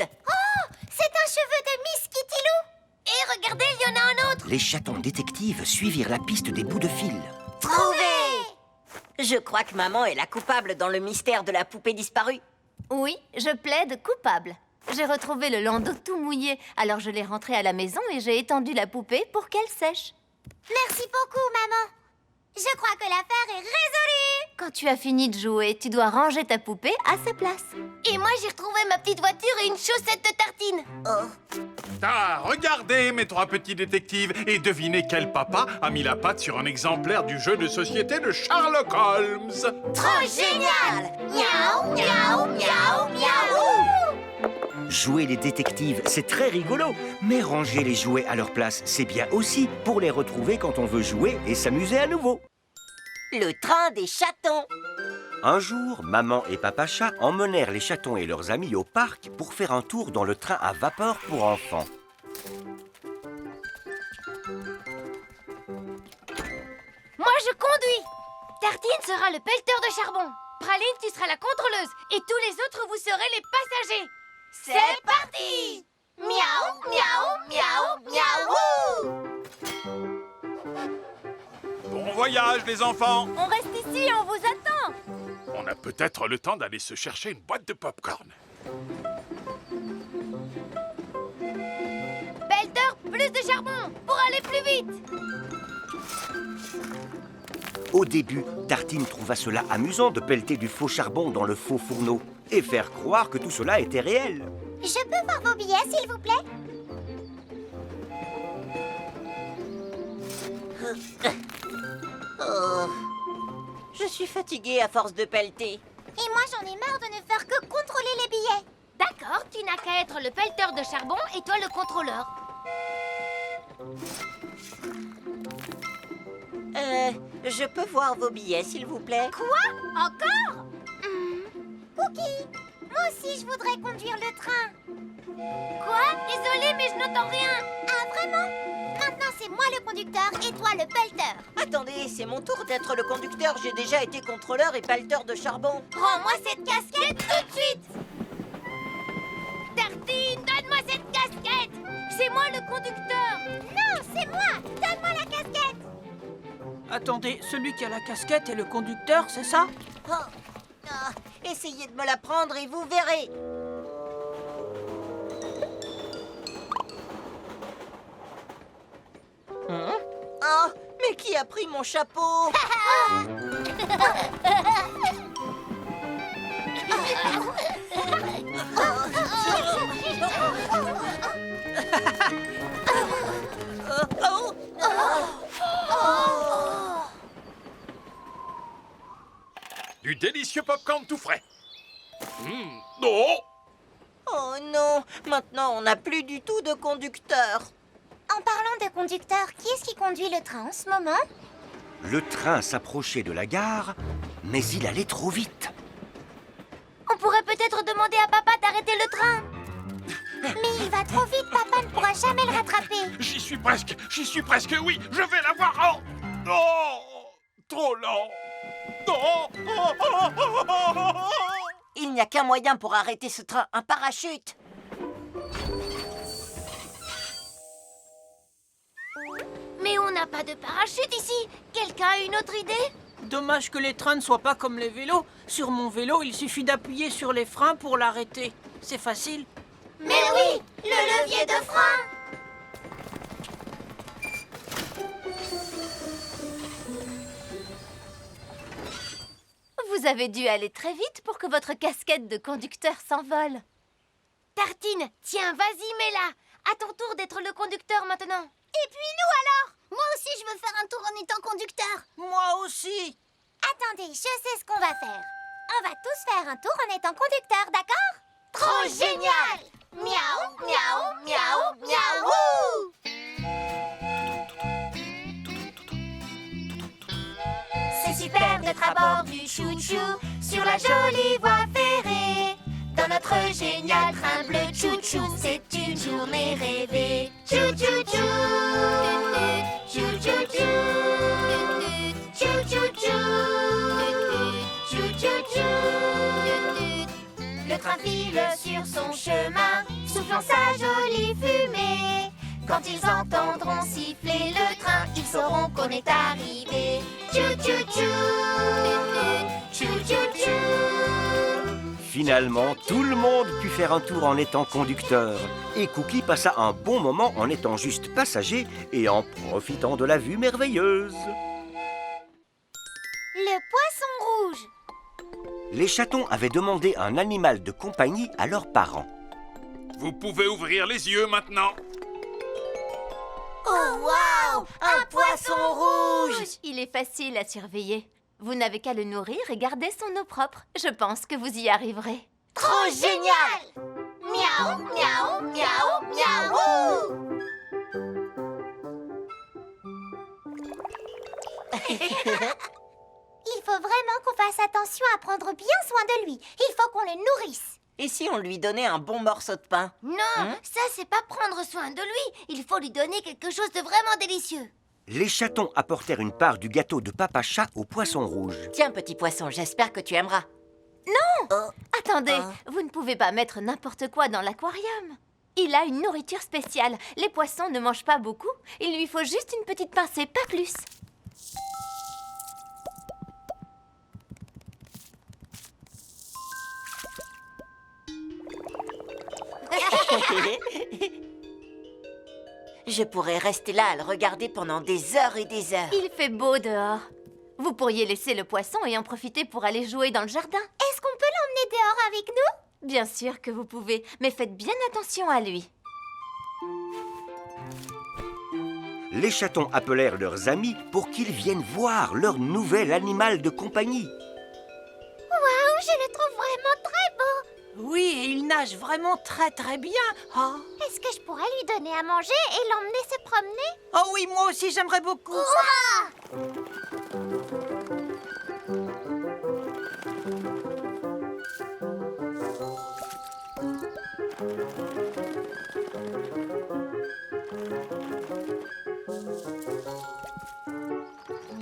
C'est un cheveu de Miss Kitty Lou. Et regardez, il y en a un autre. Les chatons détectives suivirent la piste des bouts de fil. Trouvé. Je crois que maman est la coupable dans le mystère de la poupée disparue. Oui, je plaide coupable. J'ai retrouvé le landau tout mouillé, alors je l'ai rentré à la maison et j'ai étendu la poupée pour qu'elle sèche. Merci beaucoup, maman. Je crois que l'affaire est résolue. Quand tu as fini de jouer, tu dois ranger ta poupée à sa place. Et moi, j'ai retrouvé ma petite voiture et une chaussette de tartine. Ah, regardez, mes 3 petits détectives, et devinez quel papa a mis la patte sur un exemplaire du jeu de société de Sherlock Holmes. Trop génial. Miaou, miaou, miaou, miaou. Jouer les détectives, c'est très rigolo. Mais ranger les jouets à leur place, c'est bien aussi pour les retrouver quand on veut jouer et s'amuser à nouveau. Le train des chatons. Un jour, maman et papa chat emmenèrent les chatons et leurs amis au parc pour faire un tour dans le train à vapeur pour enfants. Moi, je conduis. Tartine sera le pelleteur de charbon. Praline, tu seras la contrôleuse. Et tous les autres, vous serez les passagers. C'est parti. Miaou, miaou, miaou, miaou. Bon voyage, les enfants. On reste ici, on vous attend. On a peut-être le temps d'aller se chercher une boîte de popcorn. Pelleteur, plus de charbon pour aller plus vite. Au début, Tartine trouva cela amusant de pelleter du faux charbon dans le faux fourneau et faire croire que tout cela était réel. Je peux voir vos billets, s'il vous plaît? Je suis fatiguée à force de pelleter. Et moi, j'en ai marre de ne faire que contrôler les billets. D'accord, tu n'as qu'à être le pelleteur de charbon et toi le contrôleur. Je peux voir vos billets, s'il vous plaît? Quoi? Encore? Cookie, moi aussi, je voudrais conduire le train. Quoi? Désolée, mais je n'entends rien. Ah, vraiment? Maintenant, c'est moi le conducteur et toi le pelleteur. Attendez, c'est mon tour d'être le conducteur. J'ai déjà été contrôleur et pelleteur de charbon. Rends-moi cette casquette tout de suite. Tartine, donne-moi cette casquette. C'est moi le conducteur. Non, c'est moi. Donne-moi la casquette. Attendez, celui qui a la casquette est le conducteur, c'est ça? Essayez de me la prendre et vous verrez. Oh, mais qui a pris mon chapeau? Du délicieux popcorn tout frais. Oh, Oh non, maintenant on n'a plus du tout de conducteur. En parlant de conducteur, qui est-ce qui conduit le train en ce moment? Le train s'approchait de la gare, mais il allait trop vite. On pourrait peut-être demander à papa d'arrêter le train. Mais il va trop vite, papa ne pourra jamais le rattraper. j'y suis presque, oui, je vais l'avoir. Oh, trop lent. Non. Il n'y a qu'un moyen pour arrêter ce train, un parachute. Mais on n'a pas de parachute ici. Quelqu'un a une autre idée? Dommage que les trains ne soient pas comme les vélos. Sur mon vélo, il suffit d'appuyer sur les freins pour l'arrêter. C'est facile. Mais oui, le levier de frein. Vous avez dû aller très vite pour que votre casquette de conducteur s'envole. Tartine, tiens, vas-y, mets-la. À ton tour d'être le conducteur maintenant. Et puis nous alors? Moi aussi, je veux faire un tour en étant conducteur. Moi aussi. Attendez, je sais ce qu'on va faire. On va tous faire un tour en étant conducteur, d'accord? Trop génial! Miaou, miaou, miaou, miaou. super d'être à bord du chou-chou sur la jolie voie ferrée. Dans notre génial train bleu chou-chou, c'est une journée rêvée. Chou-chou-chou, chou-chou-chou, chou-chou-chou, chou-chou-chou. Le train file sur son chemin, soufflant sa jolie fumée. Quand ils entendront siffler le train, ils sauront qu'on est arrivé. Chou-chou-chou, chou-chou-chou. Finalement, tout le monde put faire un tour en étant conducteur. Et Cookie passa un bon moment en étant juste passager et en profitant de la vue merveilleuse. Le poisson rouge. Les chatons avaient demandé un animal de compagnie à leurs parents. Vous pouvez ouvrir les yeux maintenant. Oh waouh, un poisson rouge. Il est facile à surveiller. Vous n'avez qu'à le nourrir et garder son eau propre. Je pense que vous y arriverez. Trop génial. Miaou, miaou, miaou, miaou. Il faut vraiment qu'on fasse attention à prendre bien soin de lui. Il faut qu'on le nourrisse. Et si on lui donnait un bon morceau de pain? Non, ça c'est pas prendre soin de lui. Il faut lui donner quelque chose de vraiment délicieux. Les chatons apportèrent une part du gâteau de Papa Chat au poisson rouge. Tiens, petit poisson, j'espère que tu aimeras. Attendez, vous ne pouvez pas mettre n'importe quoi dans l'aquarium. Il a une nourriture spéciale. Les poissons ne mangent pas beaucoup. Il lui faut juste une petite pincée, pas plus. Je pourrais rester là à le regarder pendant des heures et des heures. Il fait beau dehors. Vous pourriez laisser le poisson et en profiter pour aller jouer dans le jardin. Est-ce qu'on peut l'emmener dehors avec nous? Bien sûr que vous pouvez, mais faites bien attention à lui. Les chatons appelèrent leurs amis pour qu'ils viennent voir leur nouvel animal de compagnie. Waouh, je le trouve vraiment très beau. Oui, et il nage vraiment très très bien. Oh, Est-ce que je pourrais lui donner à manger et l'emmener se promener? oh oui, moi aussi j'aimerais beaucoup.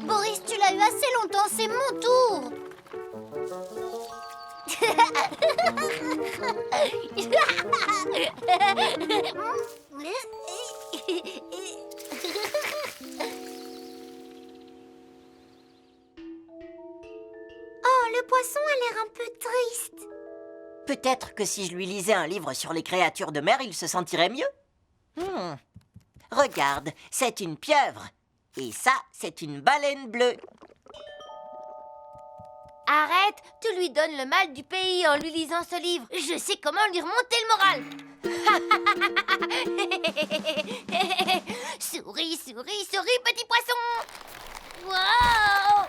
Boris, tu l'as eu assez longtemps, c'est mon tour. Oh, le poisson a l'air un peu triste. Peut-être que si je lui lisais un livre sur les créatures de mer, il se sentirait mieux. Regarde, c'est une pieuvre. Et ça, c'est une baleine bleue. Arrête, tu lui donnes le mal du pays en lui lisant ce livre. Je sais comment lui remonter le moral. Souris, souris, souris, petit poisson. Wow.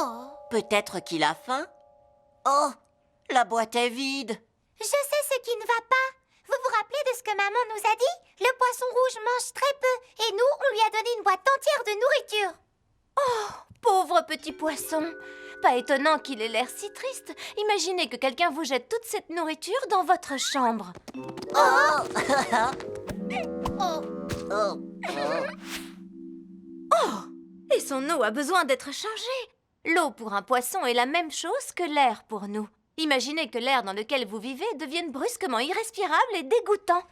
Oh, Peut-être qu'il a faim. Oh, la boîte est vide. je sais ce qui ne va pas. Vous vous rappelez de ce que maman nous a dit? Le poisson rouge mange très peu et nous, on lui a donné une boîte entière de nourriture. Pauvre petit poisson. Pas étonnant qu'il ait l'air si triste. Imaginez que quelqu'un vous jette toute cette nourriture dans votre chambre. Oh. Et son eau a besoin d'être changée. L'eau pour un poisson est la même chose que l'air pour nous. Imaginez que l'air dans lequel vous vivez devienne brusquement irrespirable et dégoûtant.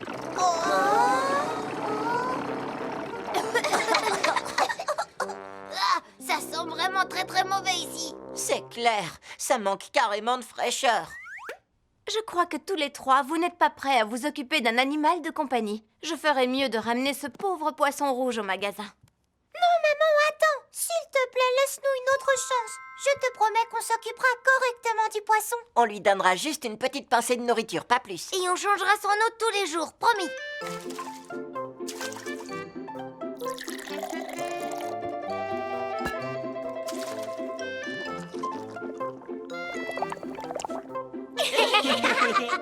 Ça sent vraiment très très mauvais ici. C'est clair, ça manque carrément de fraîcheur. Je crois que tous les trois, vous n'êtes pas prêts à vous occuper d'un animal de compagnie. Je ferais mieux de ramener ce pauvre poisson rouge au magasin. Non, maman, attends. S'il te plaît, laisse-nous une autre chance. Je te promets qu'on s'occupera correctement du poisson. On lui donnera juste une petite pincée de nourriture, pas plus. Et on changera son eau tous les jours, promis.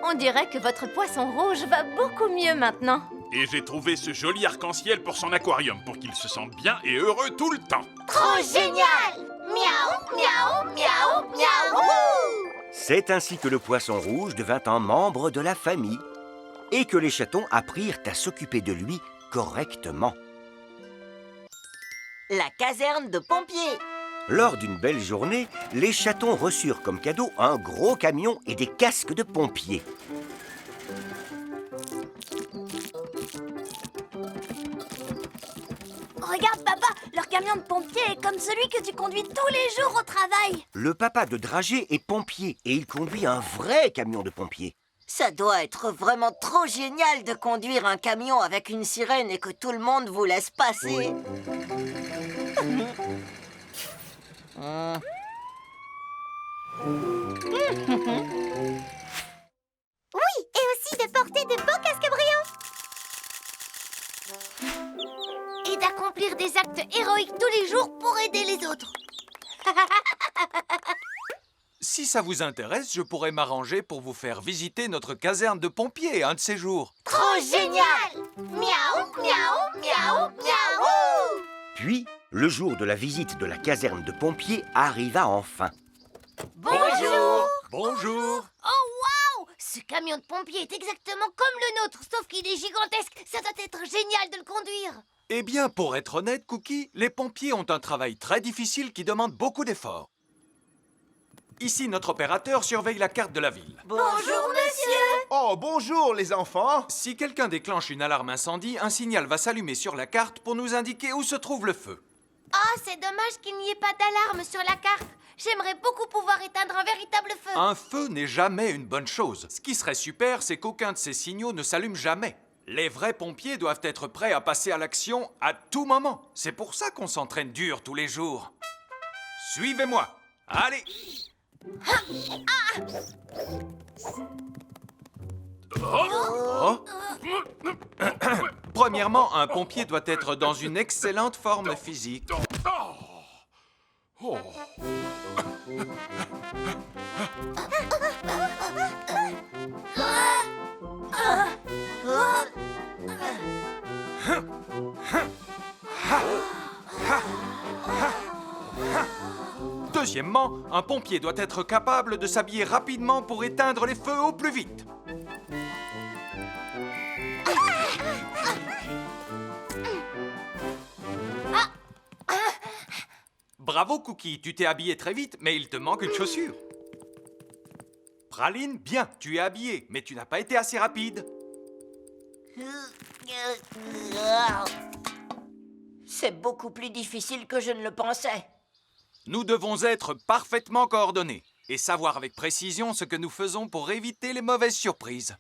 On dirait que votre poisson rouge va beaucoup mieux maintenant. Et j'ai trouvé ce joli arc-en-ciel pour son aquarium, pour qu'il se sente bien et heureux tout le temps. Trop génial! Miaou, miaou, miaou, miaou! C'est ainsi que le poisson rouge devint un membre de la famille et que les chatons apprirent à s'occuper de lui correctement. La caserne de pompiers. Lors d'une belle journée, les chatons reçurent comme cadeau un gros camion et des casques de pompiers. Regarde, papa, leur camion de pompier est comme celui que tu conduis tous les jours au travail. Le papa de Dragé est pompier et il conduit un vrai camion de pompiers. Ça doit être vraiment trop génial de conduire un camion avec une sirène et que tout le monde vous laisse passer. Oui, et aussi de porter de beaux casques brillants. Et d'accomplir des actes héroïques tous les jours pour aider les autres. Si ça vous intéresse, je pourrais m'arranger pour vous faire visiter notre caserne de pompiers un de ces jours. Trop génial! Miaou, miaou, miaou, miaou! Puis, le jour de la visite de la caserne de pompiers arriva enfin. Bonjour! Bonjour. Oh, waouh! Ce camion de pompier est exactement comme le nôtre, sauf qu'il est gigantesque. Ça doit être génial de le conduire. Eh bien, pour être honnête, Cookie, les pompiers ont un travail très difficile qui demande beaucoup d'efforts. Ici, notre opérateur surveille la carte de la ville. Bonjour, monsieur. Oh, bonjour les enfants! Si quelqu'un déclenche une alarme incendie, un signal va s'allumer sur la carte pour nous indiquer où se trouve le feu. Oh, c'est dommage qu'il n'y ait pas d'alarme sur la carte. J'aimerais beaucoup pouvoir éteindre un véritable feu. Un feu n'est jamais une bonne chose. Ce qui serait super, c'est qu'aucun de ces signaux ne s'allume jamais. Les vrais pompiers doivent être prêts à passer à l'action à tout moment. C'est pour ça qu'on s'entraîne dur tous les jours. Suivez-moi. Allez. Oh. Premièrement, un pompier doit être dans une excellente forme physique. Oh. Deuxièmement, un pompier doit être capable de s'habiller rapidement pour éteindre les feux au plus vite. Bravo, Cookie, tu t'es habillé très vite, mais il te manque une chaussure. Praline, bien, tu es habillée, mais tu n'as pas été assez rapide. C'est beaucoup plus difficile que je ne le pensais. Nous devons être parfaitement coordonnés et savoir avec précision ce que nous faisons pour éviter les mauvaises surprises.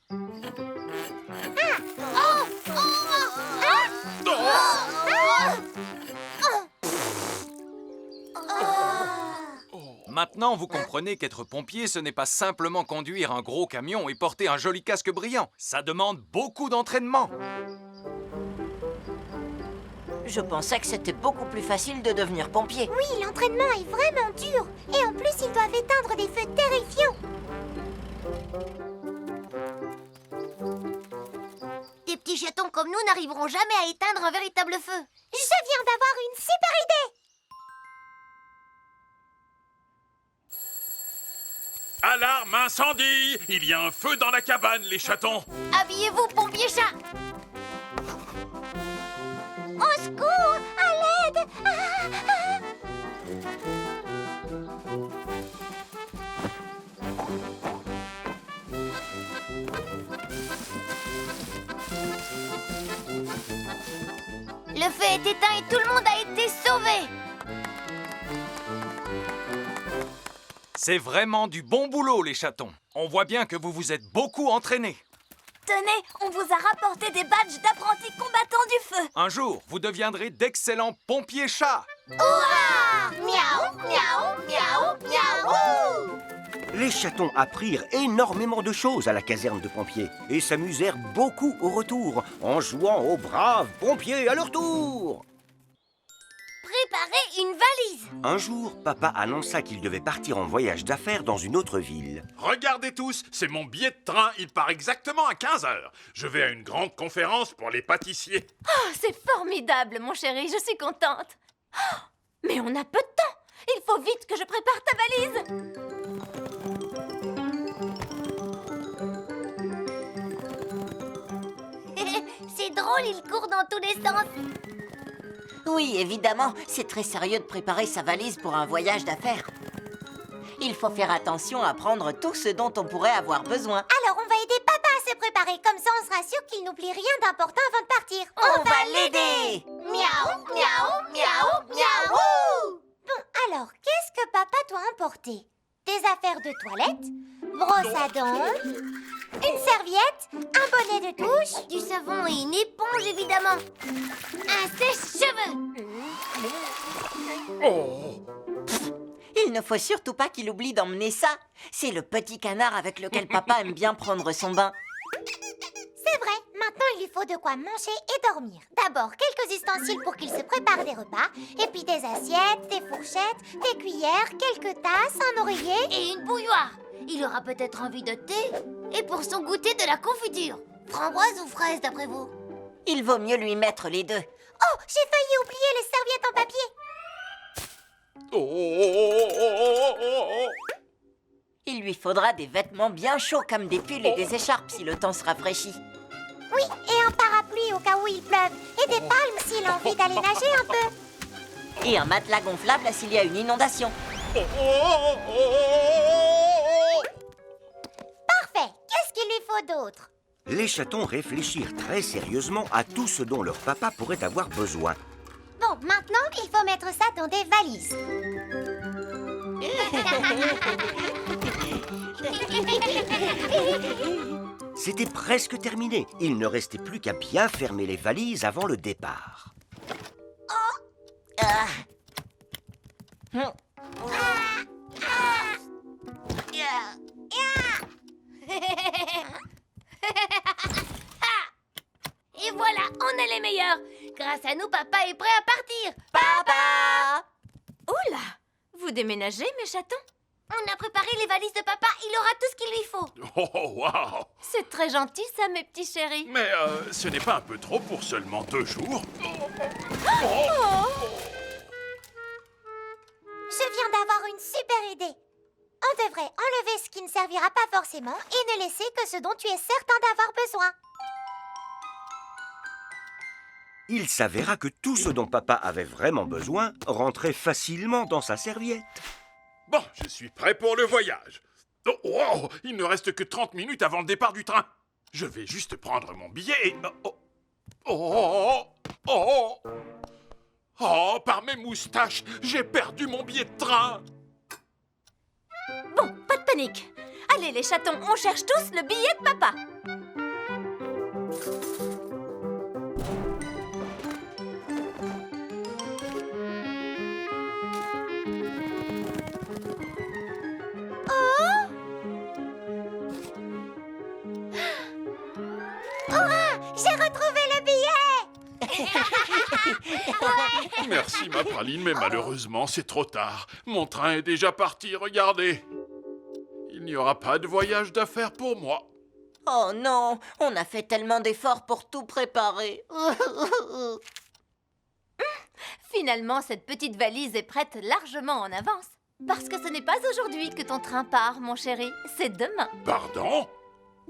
Maintenant, vous comprenez qu'être pompier, ce n'est pas simplement conduire un gros camion et porter un joli casque brillant. Ça demande beaucoup d'entraînement. Je pensais que c'était beaucoup plus facile de devenir pompier. Oui, l'entraînement est vraiment dur. Et en plus, ils doivent éteindre des feux terrifiants. Des petits chatons comme nous n'arriveront jamais à éteindre un véritable feu. Je viens d'avoir une super idée. Alarme incendie! Il y a un feu dans la cabane, les chatons! Habillez-vous, pompier chat. Au secours! À l'aide! Le feu est éteint et tout le monde a été sauvé. C'est vraiment du bon boulot, les chatons. On voit bien que vous vous êtes beaucoup entraînés. Tenez, on vous a rapporté des badges d'apprentis combattants du feu. Un jour, vous deviendrez d'excellents pompiers chats. Miaou, miaou, miaou, miaou! Les chatons apprirent énormément de choses à la caserne de pompiers et s'amusèrent beaucoup au retour en jouant aux braves pompiers à leur tour. Préparez une valise. Un jour, papa annonça qu'il devait partir en voyage d'affaires dans une autre ville. Regardez tous, c'est mon billet de train. Il part exactement à 15 h. Je vais à une grande conférence pour les pâtissiers. Oh, c'est formidable, mon chéri, je suis contente. Oh, mais on a peu de temps. Il faut vite que je prépare ta valise. C'est drôle, il court dans tous les sens. Oui, évidemment, c'est très sérieux de préparer sa valise pour un voyage d'affaires. Il faut faire attention à prendre tout ce dont on pourrait avoir besoin. Alors on va aider papa à se préparer, comme ça on sera sûr qu'il n'oublie rien d'important avant de partir. On va l'aider. Miaou, miaou, miaou, miaou. Bon, alors, qu'est-ce que papa doit emporter? Des affaires de toilette, brosse à dents, une serviette, un bonnet de douche, Du savon et une éponge, évidemment. Un sèche-cheveux. Il ne faut surtout pas qu'il oublie d'emmener ça. C'est le petit canard avec lequel papa aime bien prendre son bain. C'est vrai, maintenant il lui faut de quoi manger et dormir. D'abord, quelques ustensiles pour qu'il se prépare des repas, et puis des assiettes, des fourchettes, des cuillères, quelques tasses, un oreiller... Et une bouilloire. Il aura peut-être envie de thé. Et pour son goûter, de la confiture. Framboise ou fraise, d'après vous? Il vaut mieux lui mettre les deux. Oh, j'ai failli oublier les serviettes en papier. Il lui faudra des vêtements bien chauds comme des pulls et des écharpes si le temps se rafraîchit. Oui, et un parapluie au cas où il pleuve, et des palmes s'il a envie d'aller nager un peu. Et un matelas gonflable s'il y a une inondation. Parfait, qu'est-ce qu'il lui faut d'autre? Les chatons réfléchirent très sérieusement à tout ce dont leur papa pourrait avoir besoin. Bon, maintenant, il faut mettre ça dans des valises. C'était presque terminé. Il ne restait plus qu'à bien fermer les valises avant le départ. Ah. Et voilà, on est les meilleurs. Grâce à nous, papa est prêt à partir. Papa! Oula, vous déménagez, mes chatons? On a préparé les valises de papa. Il aura tout ce qu'il lui faut. Oh, waouh! C'est très gentil, ça, mes petits chéris. Mais ce n'est pas un peu trop pour seulement 2 jours? Je viens d'avoir une super idée. On devrait enlever ce qui ne servira pas forcément et ne laisser que ce dont tu es certain d'avoir besoin. Il s'avéra que tout ce dont papa avait vraiment besoin rentrait facilement dans sa serviette. Bon, je suis prêt pour le voyage. Oh, wow, il ne reste que 30 minutes avant le départ du train. Je vais juste prendre mon billet et... Oh, par mes moustaches, j'ai perdu mon billet de train. Bon, pas de panique. Allez, les chatons, on cherche tous le billet de papa. J'ai retrouvé le billet! Merci, ma praline, mais malheureusement, c'est trop tard. Mon train est déjà parti, regardez. Il n'y aura pas de voyage d'affaires pour moi. Oh non, on a fait tellement d'efforts pour tout préparer. Finalement, cette petite valise est prête largement en avance. Parce que ce n'est pas aujourd'hui que ton train part, mon chéri. C'est demain. Pardon?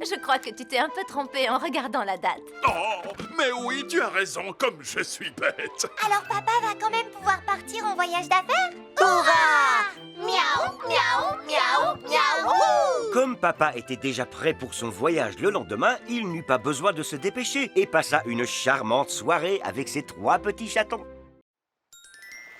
Je crois que tu t'es un peu trompé en regardant la date. Oh, mais oui, tu as raison, comme je suis bête. Alors papa va quand même pouvoir partir en voyage d'affaires? Hurrah! Miaou, miaou, miaou, miaou! Comme papa était déjà prêt pour son voyage le lendemain, il n'eut pas besoin de se dépêcher et passa une charmante soirée avec ses 3 petits chatons.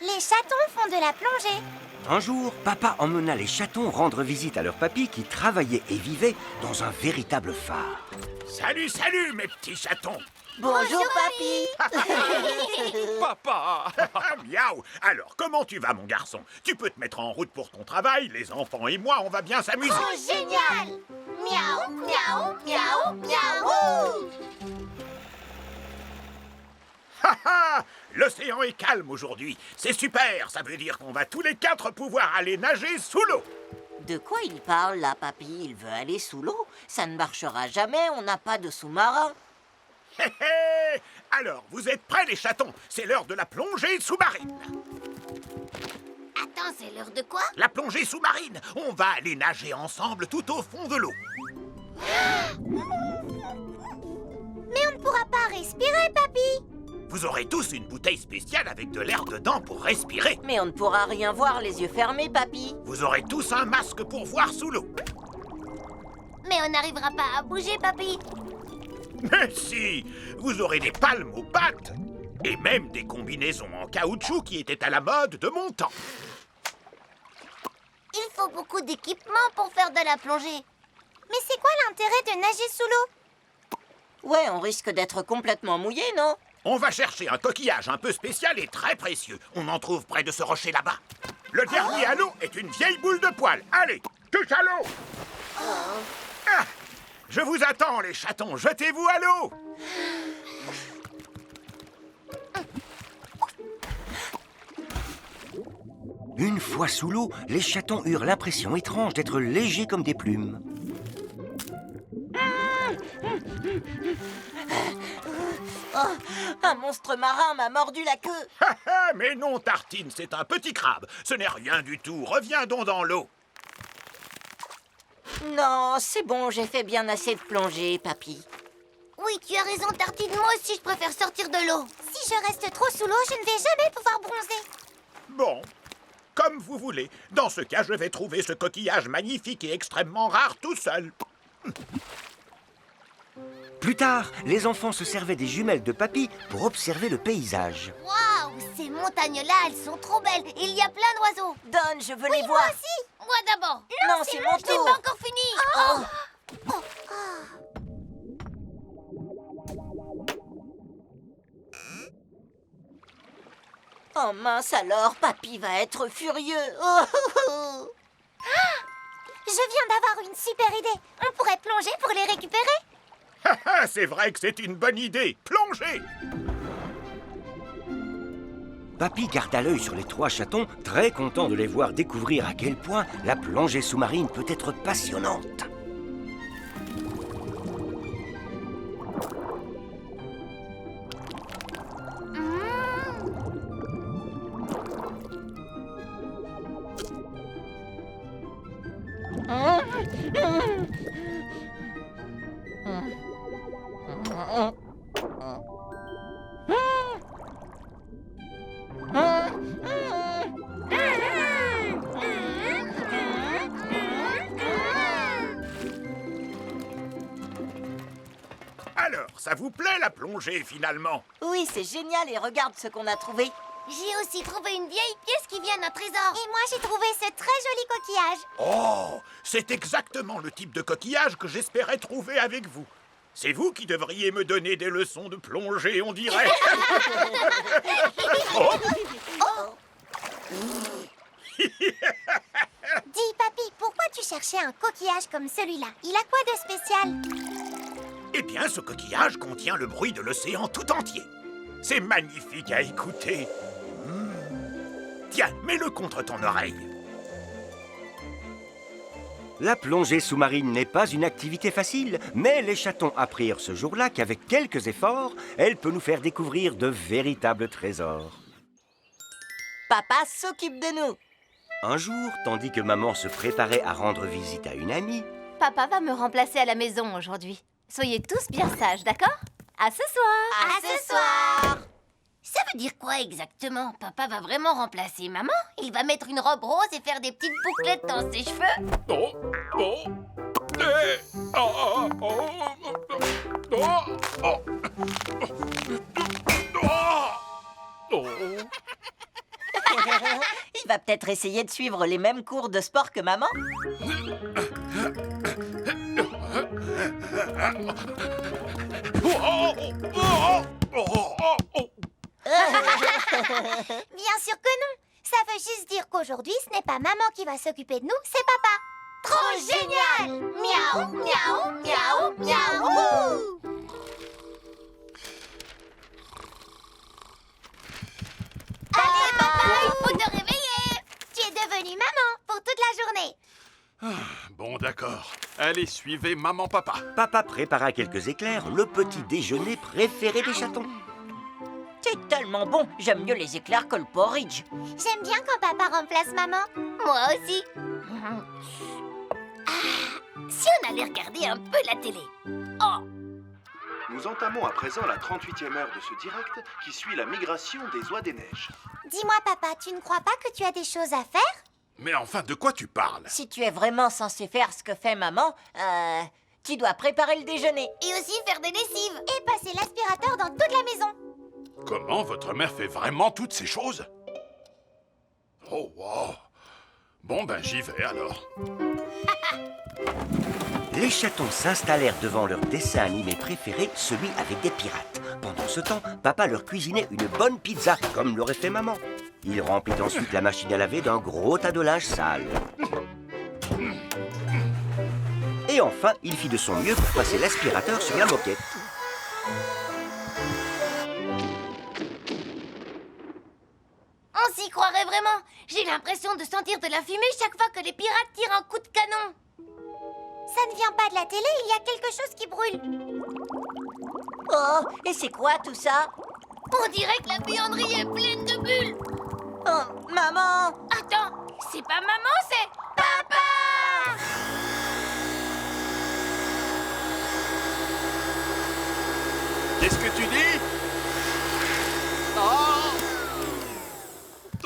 Les chatons font de la plongée. Un jour, papa emmena les chatons rendre visite à leur papy qui travaillait et vivait dans un véritable phare. Salut, salut, mes petits chatons. Bonjour, papy. Papa! Miaou. Alors, comment tu vas, mon garçon? Tu peux te mettre en route pour ton travail. Les enfants et moi, on va bien s'amuser. Oh, génial! Miaou, miaou, miaou, miaou! Ha ha! L'océan est calme aujourd'hui. C'est super, ça veut dire qu'on va tous les 4 pouvoir aller nager sous l'eau. De quoi il parle, là, papy? Il veut aller sous l'eau? Ça ne marchera jamais, on n'a pas de sous-marin. Hé hé! Alors, vous êtes prêts les chatons? C'est l'heure de la plongée sous-marine. Attends, c'est l'heure de quoi? La plongée sous-marine. On va aller nager ensemble tout au fond de l'eau. Mais on ne pourra pas respirer, papy. Vous aurez tous une bouteille spéciale avec de l'air dedans pour respirer. Mais on ne pourra rien voir les yeux fermés, papy. Vous aurez tous un masque pour voir sous l'eau. Mais on n'arrivera pas à bouger, papy. Mais si! Vous aurez des palmes aux pattes. Et même des combinaisons en caoutchouc qui étaient à la mode de mon temps. Il faut beaucoup d'équipement pour faire de la plongée. Mais c'est quoi l'intérêt de nager sous l'eau? Ouais, on risque d'être complètement mouillé, non? On va chercher un coquillage un peu spécial et très précieux. On en trouve près de ce rocher là-bas. Le dernier à l'eau est une vieille boule de poil. Allez, touche à l'eau! Ah, je vous attends, les chatons. Jetez-vous à l'eau! Une fois sous l'eau, les chatons eurent l'impression étrange d'être légers comme des plumes. Oh, un monstre marin m'a mordu la queue. Mais non, Tartine, c'est un petit crabe. Ce n'est rien du tout. Reviens donc dans l'eau. Non, c'est bon, j'ai fait bien assez de plongée, papy. Oui, tu as raison, Tartine. Moi aussi, je préfère sortir de l'eau. Si je reste trop sous l'eau, je ne vais jamais pouvoir bronzer. Bon, comme vous voulez. Dans ce cas, je vais trouver ce coquillage magnifique et extrêmement rare tout seul. Plus tard, les enfants se servaient des jumelles de papy pour observer le paysage. Waouh, ces montagnes-là, elles sont trop belles. Il y a plein d'oiseaux. Donne, je veux Oui, les moi voir. aussi. Moi d'abord. Non, c'est mon Je n'ai tour. pas encore fini. Oh mince alors, papy va être furieux. Oh, oh, oh. Je viens d'avoir une super idée. On pourrait plonger pour les récupérer. C'est vrai que c'est une bonne idée. Plongez! Papy garda l'œil sur les 3 chatons, très content de les voir découvrir à quel point la plongée sous-marine peut être passionnante. Alors, ça vous plaît la plongée finalement? Oui, c'est génial et regarde ce qu'on a trouvé. J'ai aussi trouvé une vieille pièce qui vient d'un trésor. Et moi, j'ai trouvé ce très joli coquillage. Oh, c'est exactement le type de coquillage que j'espérais trouver avec vous. C'est vous qui devriez me donner des leçons de plongée, on dirait. Oh. Dis, papy, pourquoi tu cherchais un coquillage comme celui-là? Il a quoi de spécial? Eh bien, ce coquillage contient le bruit de l'océan tout entier. C'est magnifique à écouter. Tiens, mets-le contre ton oreille. La plongée sous-marine n'est pas une activité facile, mais les chatons apprirent ce jour-là qu'avec quelques efforts, elle peut nous faire découvrir de véritables trésors. Papa s'occupe de nous. Un jour, tandis que maman se préparait à rendre visite à une amie, Papa va me remplacer à la maison aujourd'hui. Soyez tous bien sages, d'accord? À ce soir! À ce soir. Ça veut dire quoi exactement? Papa va vraiment remplacer maman? Il va mettre une robe rose et faire des petites bouclettes dans ses cheveux? Oh, oh, eh, oh, oh, oh, oh, oh, oh. Il va peut-être essayer de suivre les mêmes cours de sport que maman. Bien sûr que non. Ça veut juste dire qu'aujourd'hui, ce n'est pas maman qui va s'occuper de nous, c'est papa. Trop génial! Miaou, miaou, miaou, miaou! faut te réveiller. Tu es devenue maman pour toute la journée. Bon, d'accord. Allez, suivez maman-papa. Papa prépara quelques éclairs, le petit déjeuner préféré des chatons. C'est tellement bon. J'aime mieux les éclairs que le porridge. J'aime bien quand papa remplace maman. Moi aussi. Si on allait regarder un peu la télé. Oh, Nous entamons à présent la 38e heure de ce direct qui suit la migration des oies des neiges. Dis-moi papa, tu ne crois pas que tu as des choses à faire? Mais enfin, de quoi tu parles? Si tu es vraiment censé faire ce que fait maman, tu dois préparer le déjeuner. et aussi faire des lessives. Et passer l'aspirateur dans toute la maison. Comment votre mère fait vraiment toutes ces choses? Oh, wow. Bon, ben, j'y vais alors. Les chatons s'installèrent devant leur dessin animé préféré, celui avec des pirates. Pendant ce temps, papa leur cuisinait une bonne pizza, comme l'aurait fait maman. Il remplit ensuite la machine à laver d'un gros tas de linge sale. Et enfin, il fit de son mieux pour passer l'aspirateur sur la moquette. On s'y croirait vraiment. J'ai l'impression de sentir de la fumée chaque fois que les pirates tirent un coup de canon. Ça ne vient pas de la télé, il y a quelque chose qui brûle. Oh, et c'est quoi tout ça? On dirait que la buanderie est pleine de bulles. Oh, maman! Attends, c'est pas maman, c'est papa. Qu'est-ce que tu dis? Oh!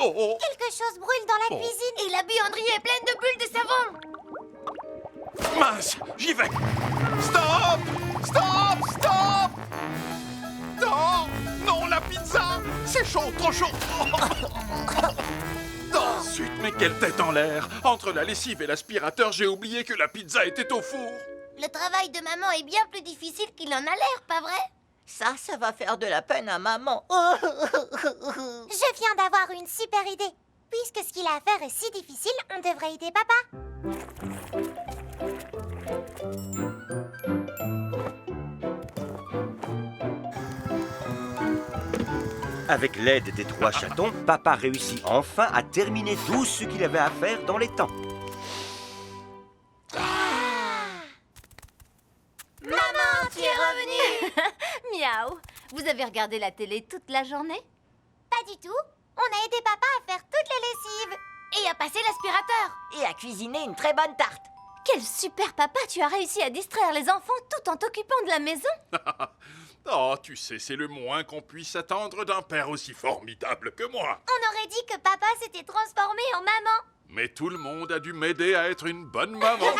Oh! Quelque chose brûle dans la cuisine. Et la buanderie est pleine de bulles de savon. Mince, j'y vais. Stop! Stop! Stop! Non! Non, la pizza! C'est chaud, trop chaud! Ensuite, mais quelle tête en l'air! Entre la lessive et l'aspirateur, j'ai oublié que la pizza était au four. Le travail de maman est bien plus difficile qu'il en a l'air, pas vrai? Ça va faire de la peine à maman. Je viens d'avoir une super idée. Puisque ce qu'il a à faire est si difficile, on devrait aider papa. Avec l'aide des 3 chatons, papa réussit enfin à terminer tout ce qu'il avait à faire dans les temps. Maman, tu es revenue. Miaou. Vous avez regardé la télé toute la journée? Pas du tout. On a aidé papa à faire toutes les lessives. Et à passer l'aspirateur. Et à cuisiner une très bonne tarte. Quel super papa, tu as réussi à distraire les enfants tout en t'occupant de la maison. Oh, tu sais, c'est le moins qu'on puisse attendre d'un père aussi formidable que moi. On aurait dit que papa s'était transformé en maman. Mais tout le monde a dû m'aider à être une bonne maman.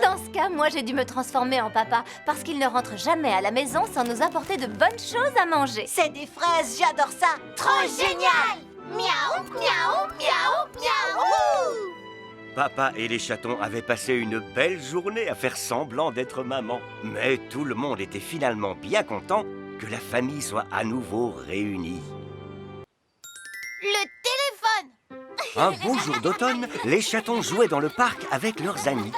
Dans ce cas, moi j'ai dû me transformer en papa parce qu'il ne rentre jamais à la maison sans nous apporter de bonnes choses à manger. C'est des fraises, j'adore ça. Trop génial. Miaou, miaou, miaou, miaou. Papa et les chatons avaient passé une belle journée à faire semblant d'être maman. Mais tout le monde était finalement bien content que la famille soit à nouveau réunie. Le téléphone. Un beau jour d'automne, les chatons jouaient dans le parc avec leurs amis.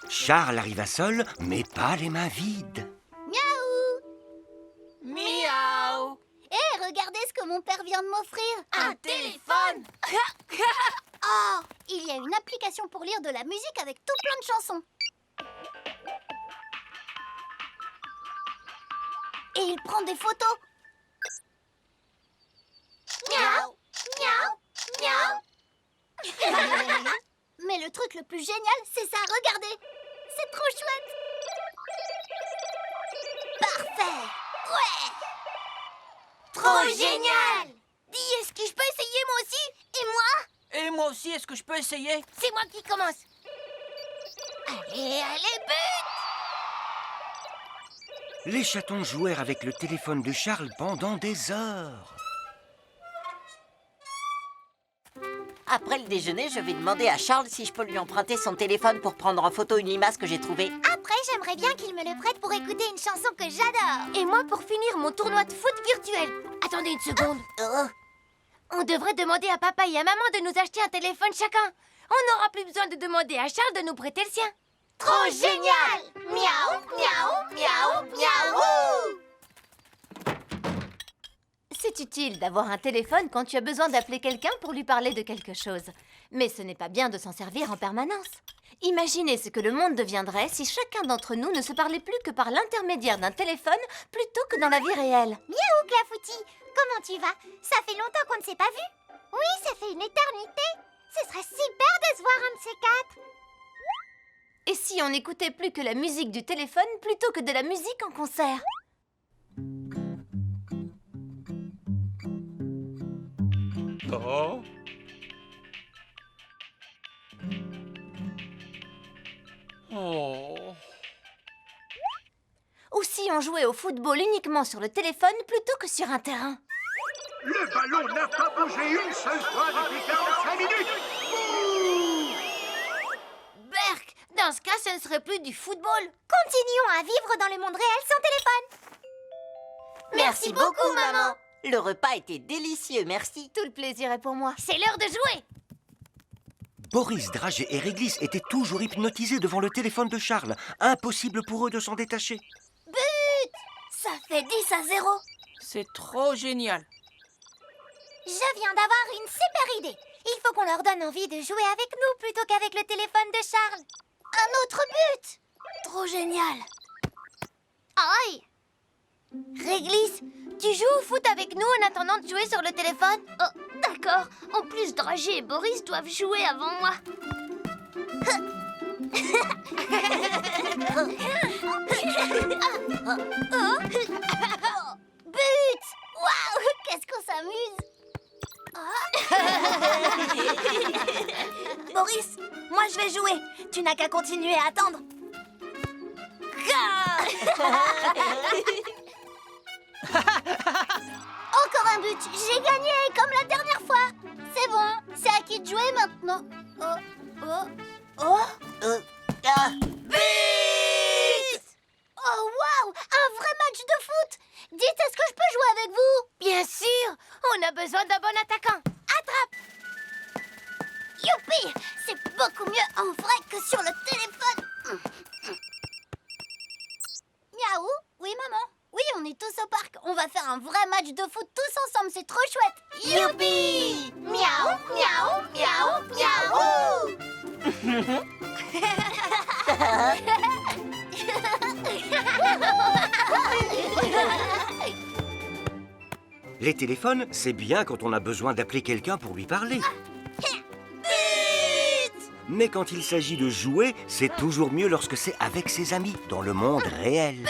Charles arriva seul, mais pas les mains vides. Miaou. Hé, regardez ce que mon père vient de m'offrir. Un téléphone. Oh, il y a une application pour lire de la musique avec tout plein de chansons. Et il prend des photos. Miaou, miaou, miaou. Mais le truc le plus génial, c'est ça, regardez. C'est trop chouette. Parfait. Ouais. Trop génial. Dis, est-ce que je peux essayer moi aussi? Et moi? Et moi aussi, est-ce que je peux essayer? C'est moi qui commence. Allez, allez, but! Les chatons jouèrent avec le téléphone de Charles pendant des heures. Après le déjeuner, je vais demander à Charles si je peux lui emprunter son téléphone pour prendre en photo une limace que j'ai trouvée. Après, j'aimerais bien qu'il me le prête pour écouter une chanson que j'adore. Et moi pour finir mon tournoi de foot virtuel. Attendez une seconde. Oh. On devrait demander à papa et à maman de nous acheter un téléphone chacun. On n'aura plus besoin de demander à Charles de nous prêter le sien. Trop génial. Miaou, miaou, miaou, miaou. C'est utile d'avoir un téléphone quand tu as besoin d'appeler quelqu'un pour lui parler de quelque chose. Mais ce n'est pas bien de s'en servir en permanence. Imaginez ce que le monde deviendrait si chacun d'entre nous ne se parlait plus que par l'intermédiaire d'un téléphone plutôt que dans la vie réelle. Miaou, Clafoutis, comment tu vas? Ça fait longtemps qu'on ne s'est pas vu. Oui, ça fait une éternité. Ce serait super de se voir un de ces quatre. Et si on n'écoutait plus que la musique du téléphone plutôt que de la musique en concert? Oh. Oh. Ou si on jouait au football uniquement sur le téléphone plutôt que sur un terrain? Le ballon n'a pas bougé une seule fois depuis 45 minutes. Berk, dans ce cas, ce ne serait plus du football. Continuons à vivre dans le monde réel sans téléphone. Merci beaucoup, maman. Le repas était délicieux, merci. Tout le plaisir est pour moi. C'est l'heure de jouer. Boris, Drage et Réglisse étaient toujours hypnotisés devant le téléphone de Charles. Impossible pour eux de s'en détacher. Ça fait 10-0. C'est trop génial. Je viens d'avoir une super idée. Il faut qu'on leur donne envie de jouer avec nous plutôt qu'avec le téléphone de Charles. Un autre but. Trop génial. Aïe! Réglisse, tu joues au foot avec nous en attendant de jouer sur le téléphone? Oh, d'accord. En plus, Dragé et Boris doivent jouer avant moi. But! Waouh! Qu'est-ce qu'on s'amuse! Boris, moi je vais jouer. Tu n'as qu'à continuer à attendre. Encore un but. J'ai gagné comme la dernière fois. C'est bon. C'est à qui de jouer maintenant. Oh, waouh! Un vrai match de foot. Dites, est-ce que je peux jouer avec vous? Bien sûr! On a besoin d'un bon attaquant. Attrape! Youpi! C'est beaucoup mieux en vrai que sur le téléphone. Miaou? Oui, maman? Oui, on est tous au parc. On va faire un vrai match de foot tous ensemble. C'est trop chouette. Youpi! Miaou, miaou, miaou, miaou! Les téléphones, c'est bien quand on a besoin d'appeler quelqu'un pour lui parler. Mais quand il s'agit de jouer, c'est toujours mieux lorsque c'est avec ses amis, dans le monde réel.